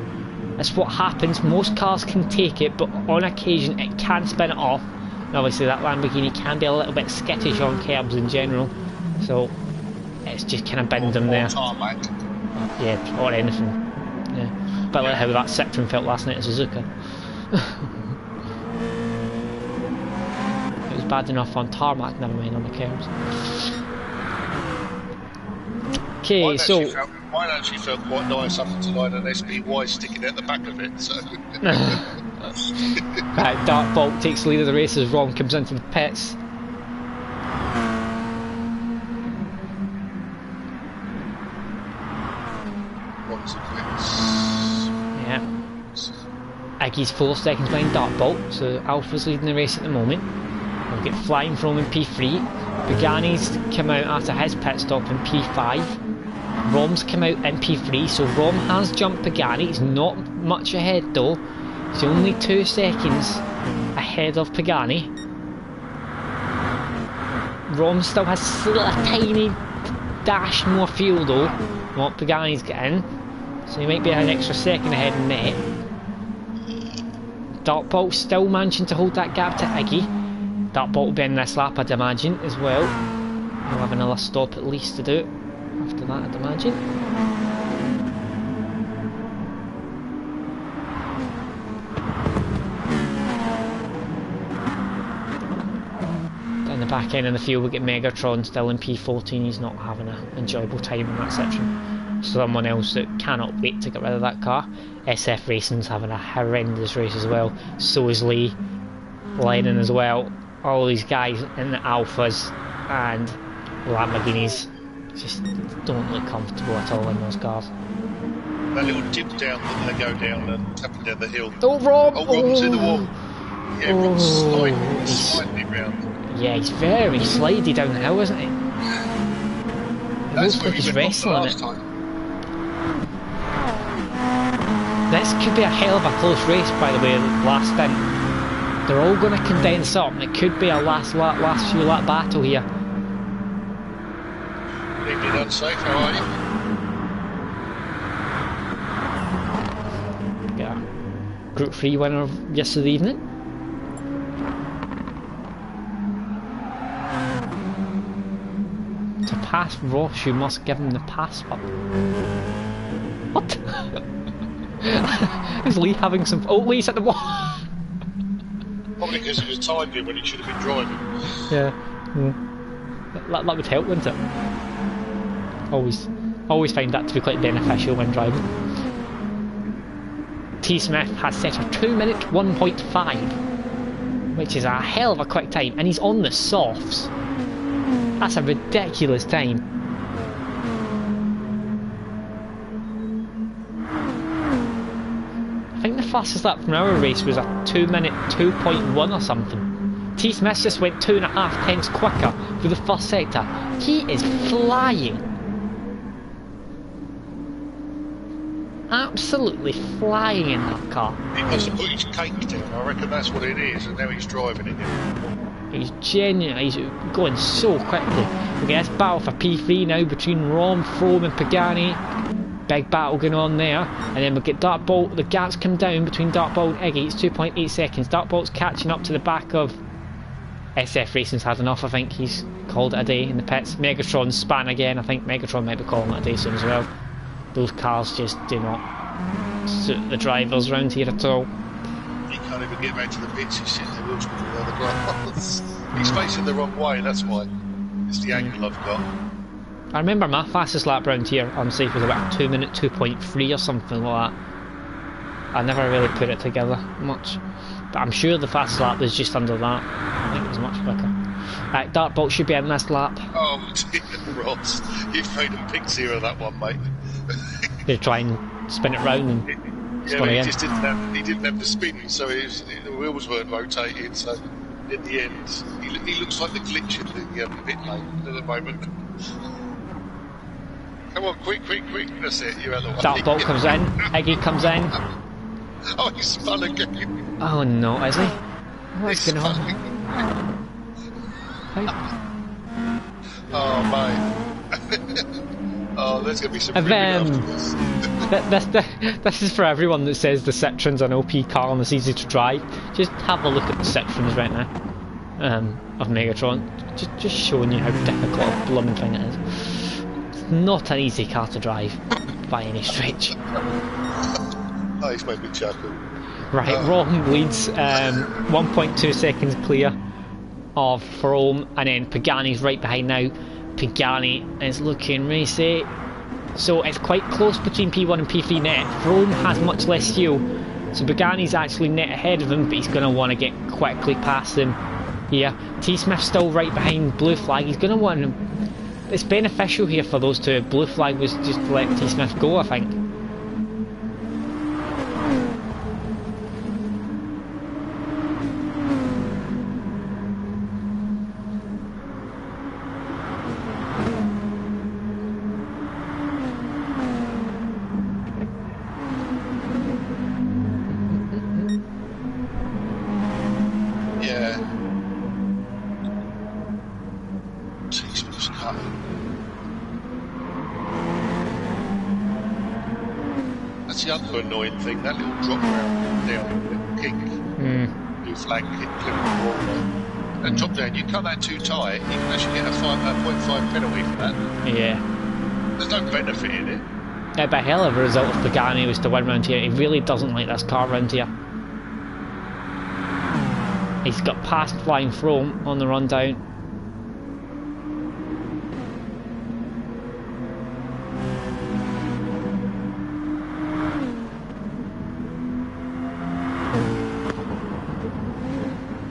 That's what happens. Most cars can take it, but on occasion it can spin it off. And obviously that Lamborghini can be a little bit skittish on curbs in general. So it's just kind of bend them there. Yeah, or anything. Yeah. But like how that Citroen felt last night at Suzuka. It was bad enough on tarmac, never mind on the curbs. Okay, so mine actually felt quite nice up until I had an SPY sticking out the back of it. So. Right, Dartbolt takes the lead of the race as Ron comes into the pits. Yeah. Iggy's 4 seconds behind Dartbolt, so Alpha's leading the race at the moment. We get flying from in P3. Pagani's come out after his pit stop in P5. Rom's come out in P3, so Rom has jumped Pagani. He's not much ahead though. He's only 2 seconds ahead of Pagani. Rom still has a tiny dash more fuel though, what Pagani's getting. So he might be an extra second ahead in net. Dartbolt still managing to hold that gap to Iggy. Dartbolt will be in this lap, I'd imagine, as well. He'll have another stop at least to do after that, I'd imagine. Down the back end of the field we get Megatron still in P14. He's not having an enjoyable time in that section. Someone else that cannot wait to get rid of that car. SF Racing's having a horrendous race as well. So is Lee, Lennon as well. All these guys in the Alphas and Lamborghinis just don't look comfortable at all in those cars. That little dip down that they go down and tapping down the hill. Oh, Rob! Oh, Rob's in the wall. Yeah, Rob's sliding round. Yeah, he's very slidey down the hill, isn't he? It looks like he's wrestling it. This could be a hell of a close race, by the way, last stint. They're all going to condense up, and it could be a last few lap battle here. Evening unsafe, how are you? Yeah. Group 3 winner of yesterday evening. To pass Ross, you must give him the password. What? Is Lee having some... Oh, Lee's at the wall! Probably because he was timing when he should have been driving. Yeah. That would help, wouldn't it? Always find that to be quite beneficial when driving. T Smith has set a 2-minute 1.5, which is a hell of a quick time, and he's on the softs. That's a ridiculous time. I think the fastest lap from our race was a 2-minute 2.1 or something. T Smith just went 2.5 tenths quicker for the first sector. He is flying. Absolutely flying in that car. He must have put his cake down, I reckon that's what it is, and now he's driving it. He's genuinely, he's going so quickly. We get this battle for P3 now between Rom, Frome and Pagani. Big battle going on there. And then we get Dartbolt, the gaps come down between Dartbolt and Iggy, it's 2.8 seconds. Dartbolt's catching up to the back of SF Racing's had enough, I think he's called it a day in the pits. Megatron span again, I think Megatron might be calling it a day soon as well. Those cars just do not suit the drivers around here at all. He can't even get back to the pits, he's sitting there with the other glass. He's facing the wrong way, that's why. It's the angle I've got. I remember my fastest lap round here unsafe was about a 2-minute 2.3 or something like that. I never really put it together much. But I'm sure the fastest lap was just under that. I think it was much quicker. Right, Dartbolt should be in this lap. Oh dear, Ross, you've made a big zero of that one, mate. They try and spin it round and yeah, but he just didn't have the spin, so the wheels weren't rotating, so in the end he looks like the glitch in the pit lane at the moment. Come on, quick, that's it, you're out of the way. Dartbolt comes in, Iggy comes in. Oh, he's spun again. Oh no, is he? What's going on? Oh mate. Oh, there's going to be some this is for everyone that says the Citroen's an OP car and it's easy to drive. Just have a look at the Citroens right now of Megatron. Just showing you how difficult a blooming thing it is. It's not an easy car to drive by any stretch. Oh, he's made me chuckle. Right, Rom leads 1.2 seconds clear of Frome, and then Pagani's right behind now. Pagani is looking racy, so it's quite close between P1 and P3 net. Frome has much less fuel, so Pagani's actually net ahead of him, but he's going to want to get quickly past him here. T Smith's still right behind Blue Flag. He's going to want him. It's beneficial here for those two. Blue Flag was just to let T Smith go, I think. That's the other annoying thing, that little drop down, little kick, new flag kick, clip the wall. And drop down, you cut that too tight, you can actually get a 0.5 penalty for that. Yeah. There's no benefit in it. It'd be a hell of a result if Pagani was to win round here. He really doesn't like this car round here. He's got past flying Frome on the run down.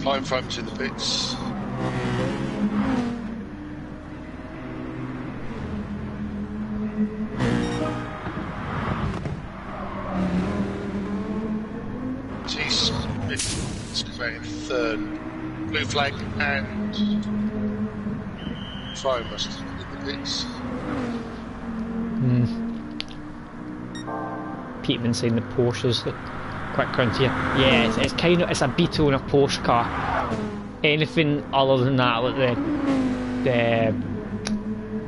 Flying Frome's in the pits. Excavating third. Blue flag and Frome must in the pits. Peterman saying the Porsches look quite crunchy. Yeah, it's kind of, it's a Beetle in a Porsche car. Anything other than that, like the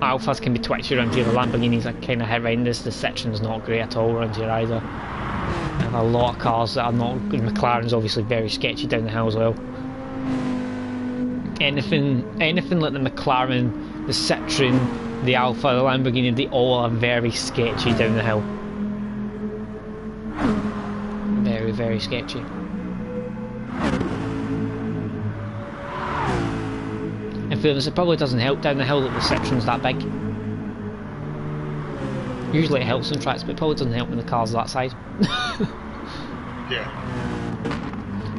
Alphas can be twitchy around here. The Lamborghinis are kind of horrendous. The Citroen's not great at all around here either. And a lot of cars that are not good. McLaren's obviously very sketchy down the hill as well. Anything like the McLaren, the Citroen, the Alpha, the Lamborghini, they all are very sketchy down the hill. Very, very sketchy. In fairness, it probably doesn't help down the hill that the Citroen's that big. Usually it helps on tracks, but it probably doesn't help when the car's that size. Yeah.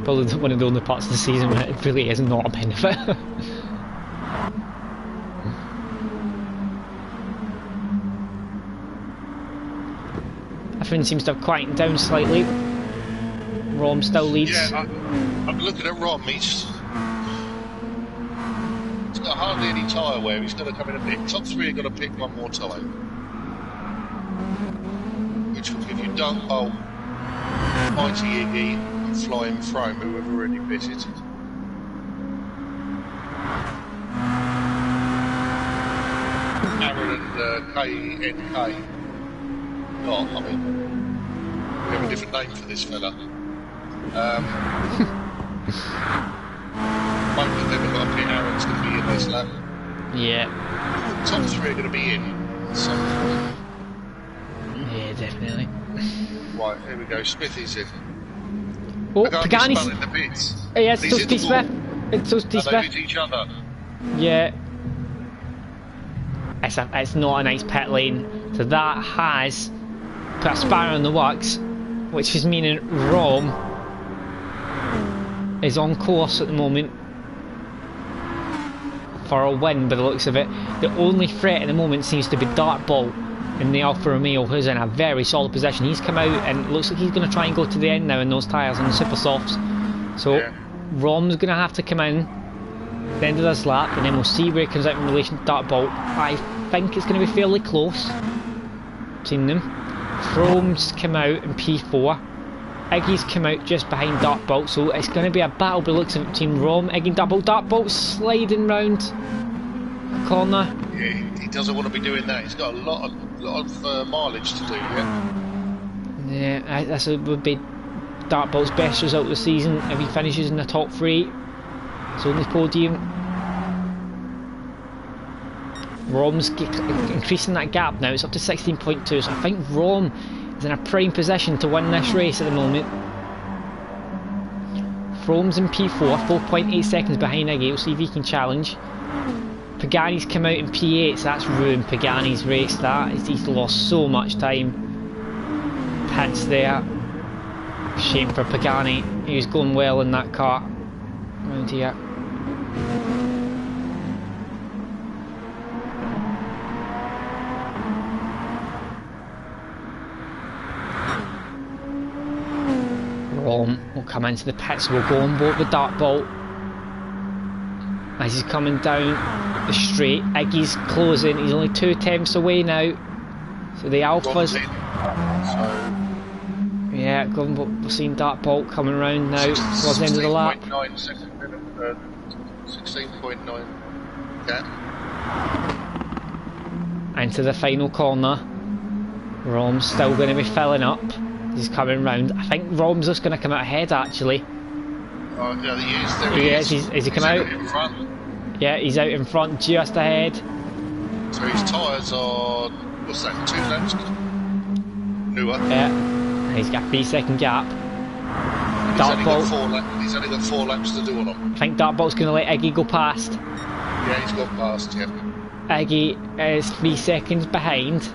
Probably one of the only parts of the season where it really is not a benefit. Everything seems to have quietened down slightly. Rom still leads. Yeah, I'm looking at Rom. He's got hardly any tyre wear. He's got to come in and pick. Top three are going to pick one more time, which will give you Dunk Bolt, Mighty Iggy, and Flying Frome, who have already pitted. Aaron and KNK. Not, I mean, we have a different name for this fella. Both of them have got to pit. Aaron's going to be in this lap. Yeah. The top three are going to be in. So, yeah, definitely. right, here we go. Smithy's in. Oh, Pagani's in the pits. Yeah, it's so Steve Smith. It's so Steve Smith. They hit each other. Yeah. It's not a nice pit lane. So that has put a spanner in the works, which is meaning Rom is on course at the moment for a win by the looks of it. The only threat at the moment seems to be Dartbolt in the Alfa Romeo, who's in a very solid position. He's come out and it looks like he's going to try and go to the end now in those tyres on the super softs. So yeah. Rom's going to have to come in at the end of this lap, and then we'll see where he comes out in relation to Dartbolt. I think it's going to be fairly close between them. Frome's come out in P4. Iggy's come out just behind Dartbolt, so it's going to be a battle by the looks of it between Rom, Iggy and Dartbolt. Dartbolt's sliding round the corner. Yeah, he doesn't want to be doing that. He's got a lot of mileage to do, yeah, this would be Dartbolt's best result of the season if he finishes in the top 3. It's only podium. Rom's increasing that gap now. It's up to 16.2, so I think Rom is in a prime position to win this race at the moment. Frome's in P4, 4.8 seconds behind Iggy. We'll see if he can challenge. Pagani's come out in P8, so that's ruined Pagani's race. He's lost so much time. Pits there. Shame for Pagani. He was going well in that car around here. Rom will come into the pits. We'll go on board with Dartbolt as he's coming down the straight. Iggy's closing. He's only 2 attempts away now. So the Alphas. Yeah, we're seeing Dartbolt coming around now towards the end of the lap. 16.9 gap. Into the final corner. Rom's still going to be filling up. He's coming round. I think Rom's just going to come out ahead actually. Oh, yeah, he is. There he is. Has he come out? In front. Yeah, he's out in front, just ahead. So his tyres are, what's that, 2 laps newer? Yeah, he's got a 3-second gap. He's only got 4 laps to do on him. I think Dartbolt's going to let Iggy go past. Yeah, he's got past, yeah. Iggy is 3 seconds behind.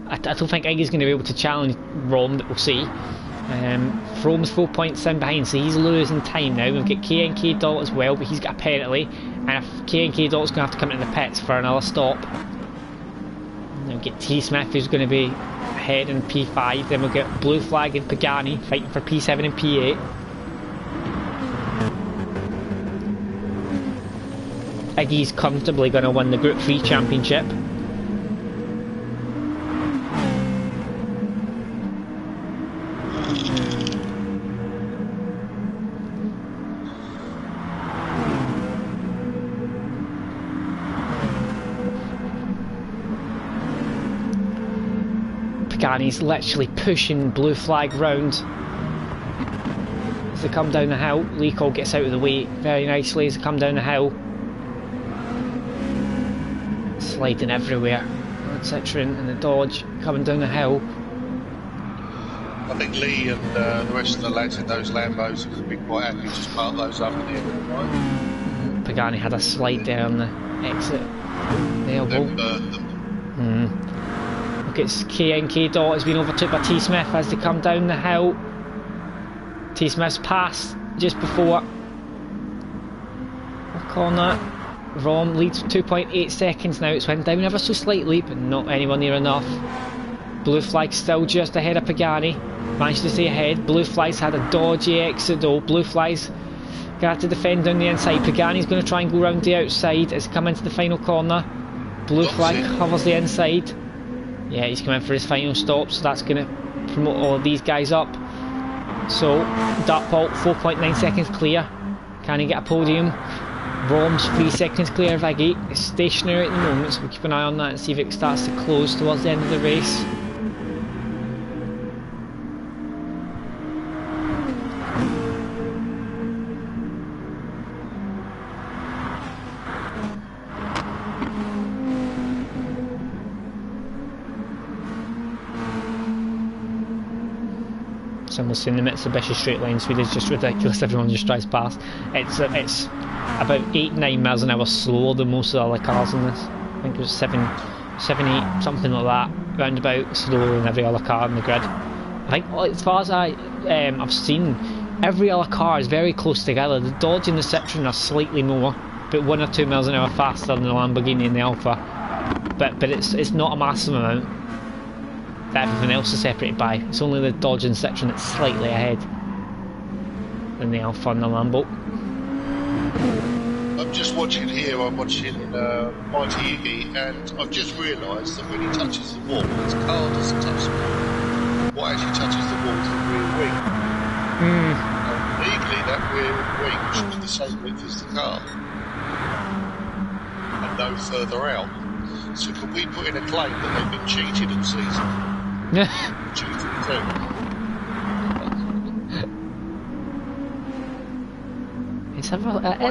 I don't think Iggy's going to be able to challenge Rom, that we'll see. Rom's 4 points in behind, so he's losing time now. We've got K&K Dot as well, but he's got a penalty. And if K&K Dot's going to have to come into the pits for another stop. Then we'll get T Smith, who's going to be ahead in P5. Then we'll get Blue Flag and Pagani fighting for P7 and P8. Iggy's comfortably going to win the Group 3 championship. Pagani's literally pushing Blue Flag round as they come down the hill. Leacold gets out of the way very nicely as they come down the hill. Sliding everywhere. Citroen and the Dodge coming down the hill. I think Lee and the rest of the lads in those Lambos would be quite happy to just park those up at the end of the night. Pagani had a slide there on the exit. The elbow. Look, it's K&K Dot has been overtook by T Smith as they come down the hill. T Smith's passed just before the corner. Rom leads 2.8 seconds now. It's went down ever so slightly, but not anywhere near enough. Blue Flag still just ahead of Pagani. Managed to stay ahead. Blue Flag's had a dodgy exit though. Blue Flag's got to defend down the inside. Pagani's going to try and go round the outside as he comes into the final corner. Blue Flag covers the inside. Yeah, he's coming for his final stop, so that's going to promote all of these guys up. So, Dartbolt 4.9 seconds clear. Can he get a podium? Rom's 3 seconds clear of Iggy. It's stationary at the moment, so we'll keep an eye on that and see if it starts to close towards the end of the race. Similar to in the Mitsubishi straight line speed is just ridiculous. Everyone just drives past. It's about 8-9 miles an hour slower than most of the other cars in this. I think it was 7, 8, something like that, roundabout slower than every other car in the grid. I think as far as I've seen, every other car is very close together. The Dodge and the Citroen are slightly more, but 1 or 2 miles an hour faster than the Lamborghini and the Alfa. But it's not a massive amount. Everything else is separated by. It's only the Dodge and Citroen that's slightly ahead than the Alfa and the Lambo. I'm just watching here, I'm watching Mighty Iggy, and I've just realised that when he touches the wall, his car doesn't touch the wall. What actually touches the wall is the rear wing. Legally, that rear wing should be the same width as the car, and no further out. So can we put in a claim that they've been cheated in season? Cheated too. It's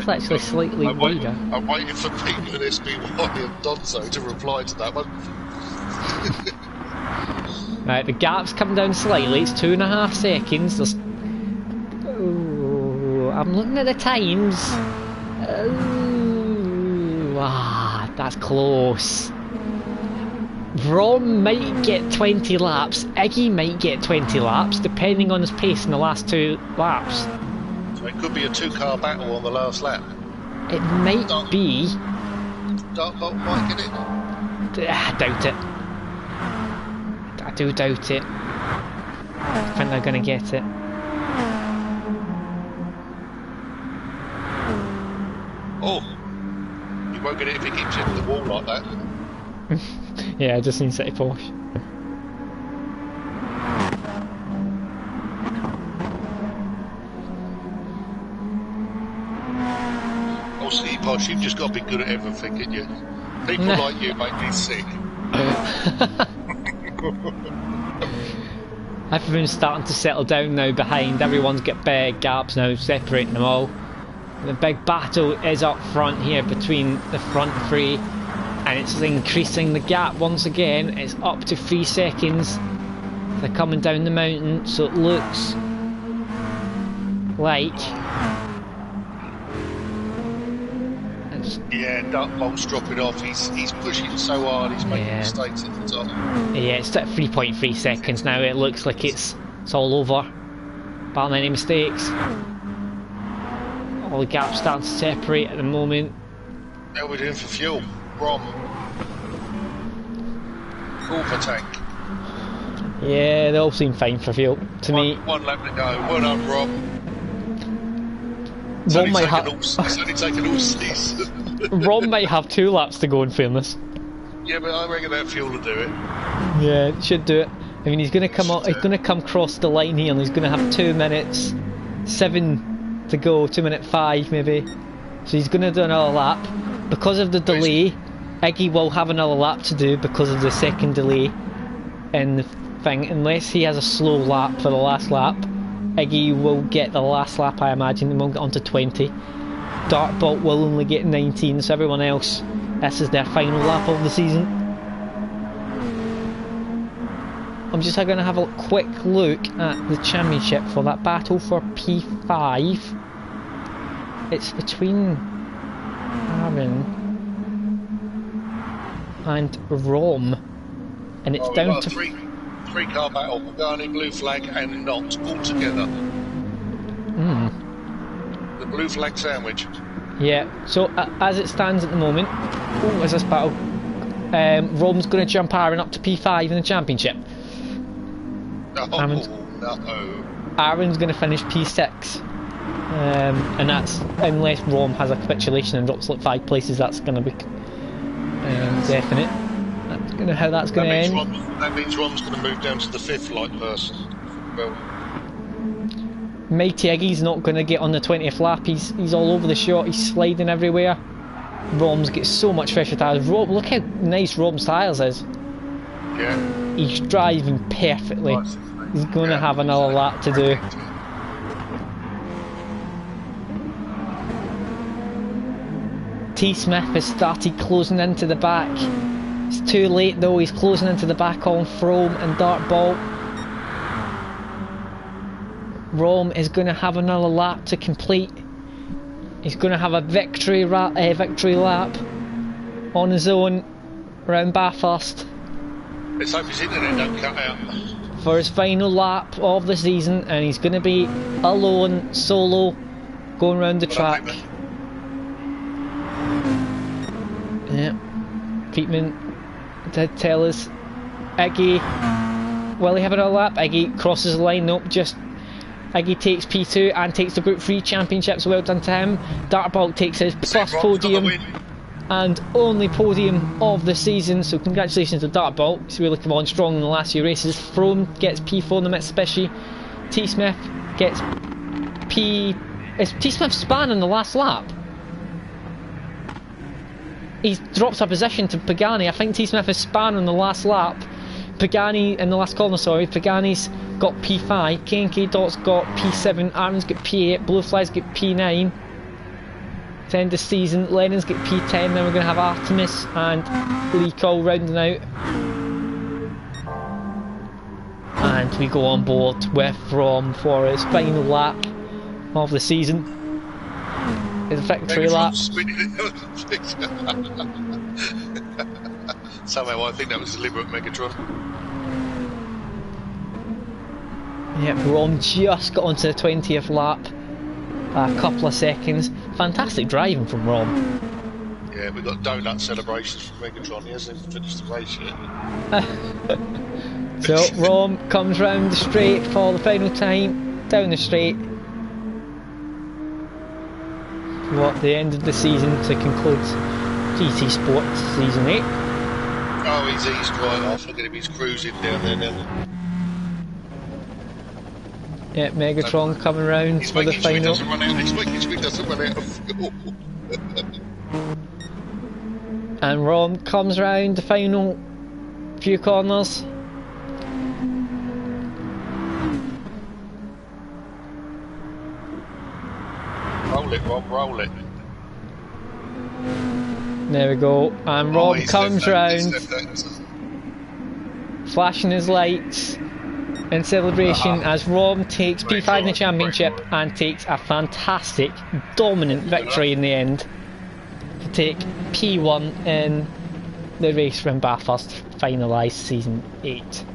actually slightly wider. I'm waiting for people at SBY and Donzo to reply to that one. Right, the gap's come down slightly. It's 2.5 seconds. There's... Ooh, I'm looking at the times. That's close. Rom might get 20 laps. Iggy might get 20 laps, depending on his pace in the last 2 laps. So it could be a 2-car battle on the last lap. It might be. Dartbolt might get it. I doubt it. I do doubt it. I think they're going to get it. Oh, you won't get it if he keeps hitting the wall like that. Yeah, just in City Porsche. Oh, City Porsche, you've just got to be good at everything, haven't you? People like you make me sick. Everyone's starting to settle down now behind. Everyone's got big gaps now, separating them all. The big battle is up front here between the front three, and it's increasing the gap once again. It's up to 3 seconds. They're coming down the mountain, so it looks like... Yeah, Dartbolt's dropping off. He's pushing so hard. He's making mistakes at the top. Yeah, it's at 3.3 seconds now. It looks like it's all over. Barring any mistakes. All the gaps starting to separate at the moment. How are we doing for fuel? Rom. Full for tank. Yeah, they all seem fine for fuel to me. One lap to go. Well done, Rob. It's Ron only might taken all season. Ron might have 2 laps to go in fairness. Yeah, but I reckon that fuel will do it. Yeah, it should do it. I mean, he's going to come out. He's going to come across the line here, and he's going to have 2 minutes 7 to go. 2 minute 5 maybe. So he's going to do another lap. Because of the delay, Iggy will have another lap to do because of the second delay in the thing. Unless he has a slow lap for the last lap, Iggy will get the last lap, I imagine, and won't get onto 20. Dartbolt will only get 19, so everyone else, this is their final lap of the season. I'm just going to have a quick look at the championship for that battle for P5. It's between Aaron and Rom, and it's down to... Three car battle, Pagani, blue flag, and not all together. The blue flag sandwich. Yeah, so as it stands at the moment, as this battle, Rom's going to jump Aaron up to P5 in the championship. No. Aaron's going to finish P6. And that's, unless Rom has a capitulation and drops like 5 places, that's going to be definite. That's gonna how that's going to end. That means Rom's going to move down to the 5th light person. Well, Mighty Iggy's not going to get on the 20th lap. He's all over the shot. He's sliding everywhere. Rom's got so much fresher tyres. Look how nice Rom's tyres is. Yeah. He's driving perfectly. He's going to have another lap to do. T. Smith has started closing into the back. It's too late though, he's closing into the back on Frome and Dartbolt. Rom is going to have another lap to complete. He's going to have a victory lap on his own around Bathurst. Let's hope his internet don't cut out. For his final lap of the season, and he's going to be alone, solo, going around the track. Yeah, Peatman did tell us. Iggy, will he have another lap? Iggy crosses the line. Nope, just Iggy takes P2 and takes the Group 3 Championship, so well done to him. Dartbolt takes his first podium and only podium of the season, so congratulations to Dartbolt. He's really come on strong in the last few races. Frome gets P4 in the Mitsubishi. T. Smith gets P... Is T. Smith span in the last lap? He's dropped a position to Pagani. I think T. Smith has span on the last lap. Pagani in the last corner, sorry. Pagani's got P5. K&K Dot's got P7. Aaron's got P8. Blue Fly's got P9. To end the season, Lennon's got P10. Then we're going to have Artemis and Lee Cole rounding out. And we go on board with Rom for his final lap of the season. His victory lap. Somehow I think that was deliberate, Megatron. Yep, Rom just got onto the 20th lap. A couple of seconds. Fantastic driving from Rom. Yeah, we've got donut celebrations from Megatron. He hasn't even finished the race yet. So Rom comes round the straight for the final time. Down the straight. What, the end of the season to conclude GT Sports Season 8. Oh, he's eased right off. Look at him, he's cruising down there now. Yeah, Megatron coming round for the final. He's making sure he doesn't run out of fuel. And Ron comes round the final few corners. Roll it, Rob, roll it. There we go. And Rob comes round, flashing his lights in celebration as Rob takes P5 in the championship and takes a fantastic, dominant victory in the end to take P1 in the race from Bathurst, finalised season 8.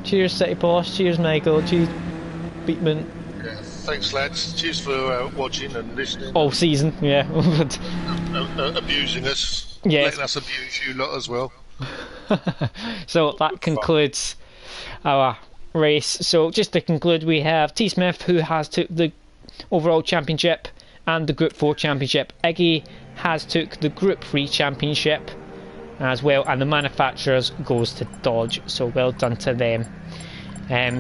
Cheers, City Boss. Cheers, Michael. Cheers, Beatman. Yeah, thanks, lads. Cheers for watching and listening. All season, yeah. Abusing us. Yes. Letting us abuse you lot as well. So that concludes our race. So just to conclude, we have T Smith, who has took the overall championship and the Group 4 championship. Iggy has took the Group 3 championship as well, and the manufacturers goes to Dodge, so well done to them.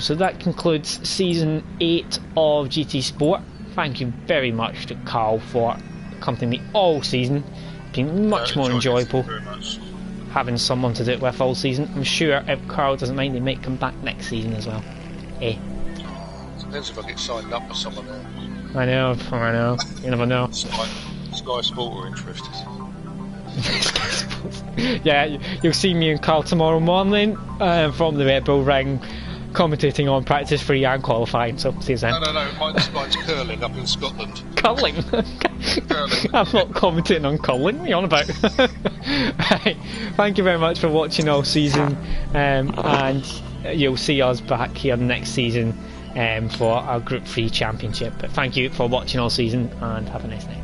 So that concludes season 8 of GT Sport. Thank you very much to Carl for accompanying me all season. It's been much more enjoyable having someone to do it with all season. I'm sure if Carl doesn't mind, he might come back next season as well. Depends if I get signed up with someone there. I know, you never know. Sky Sport are interested. Yeah, you'll see me and Carl tomorrow morning from the Red Bull Ring, commentating on practice 3 and qualifying, so see you then. No, mine's curling up in Scotland. Curling? Curling. I'm not commentating on curling, what are you on about? Right, thank you very much for watching all season, and you'll see us back here next season for our Group 3 championship. But thank you for watching all season, and have a nice night.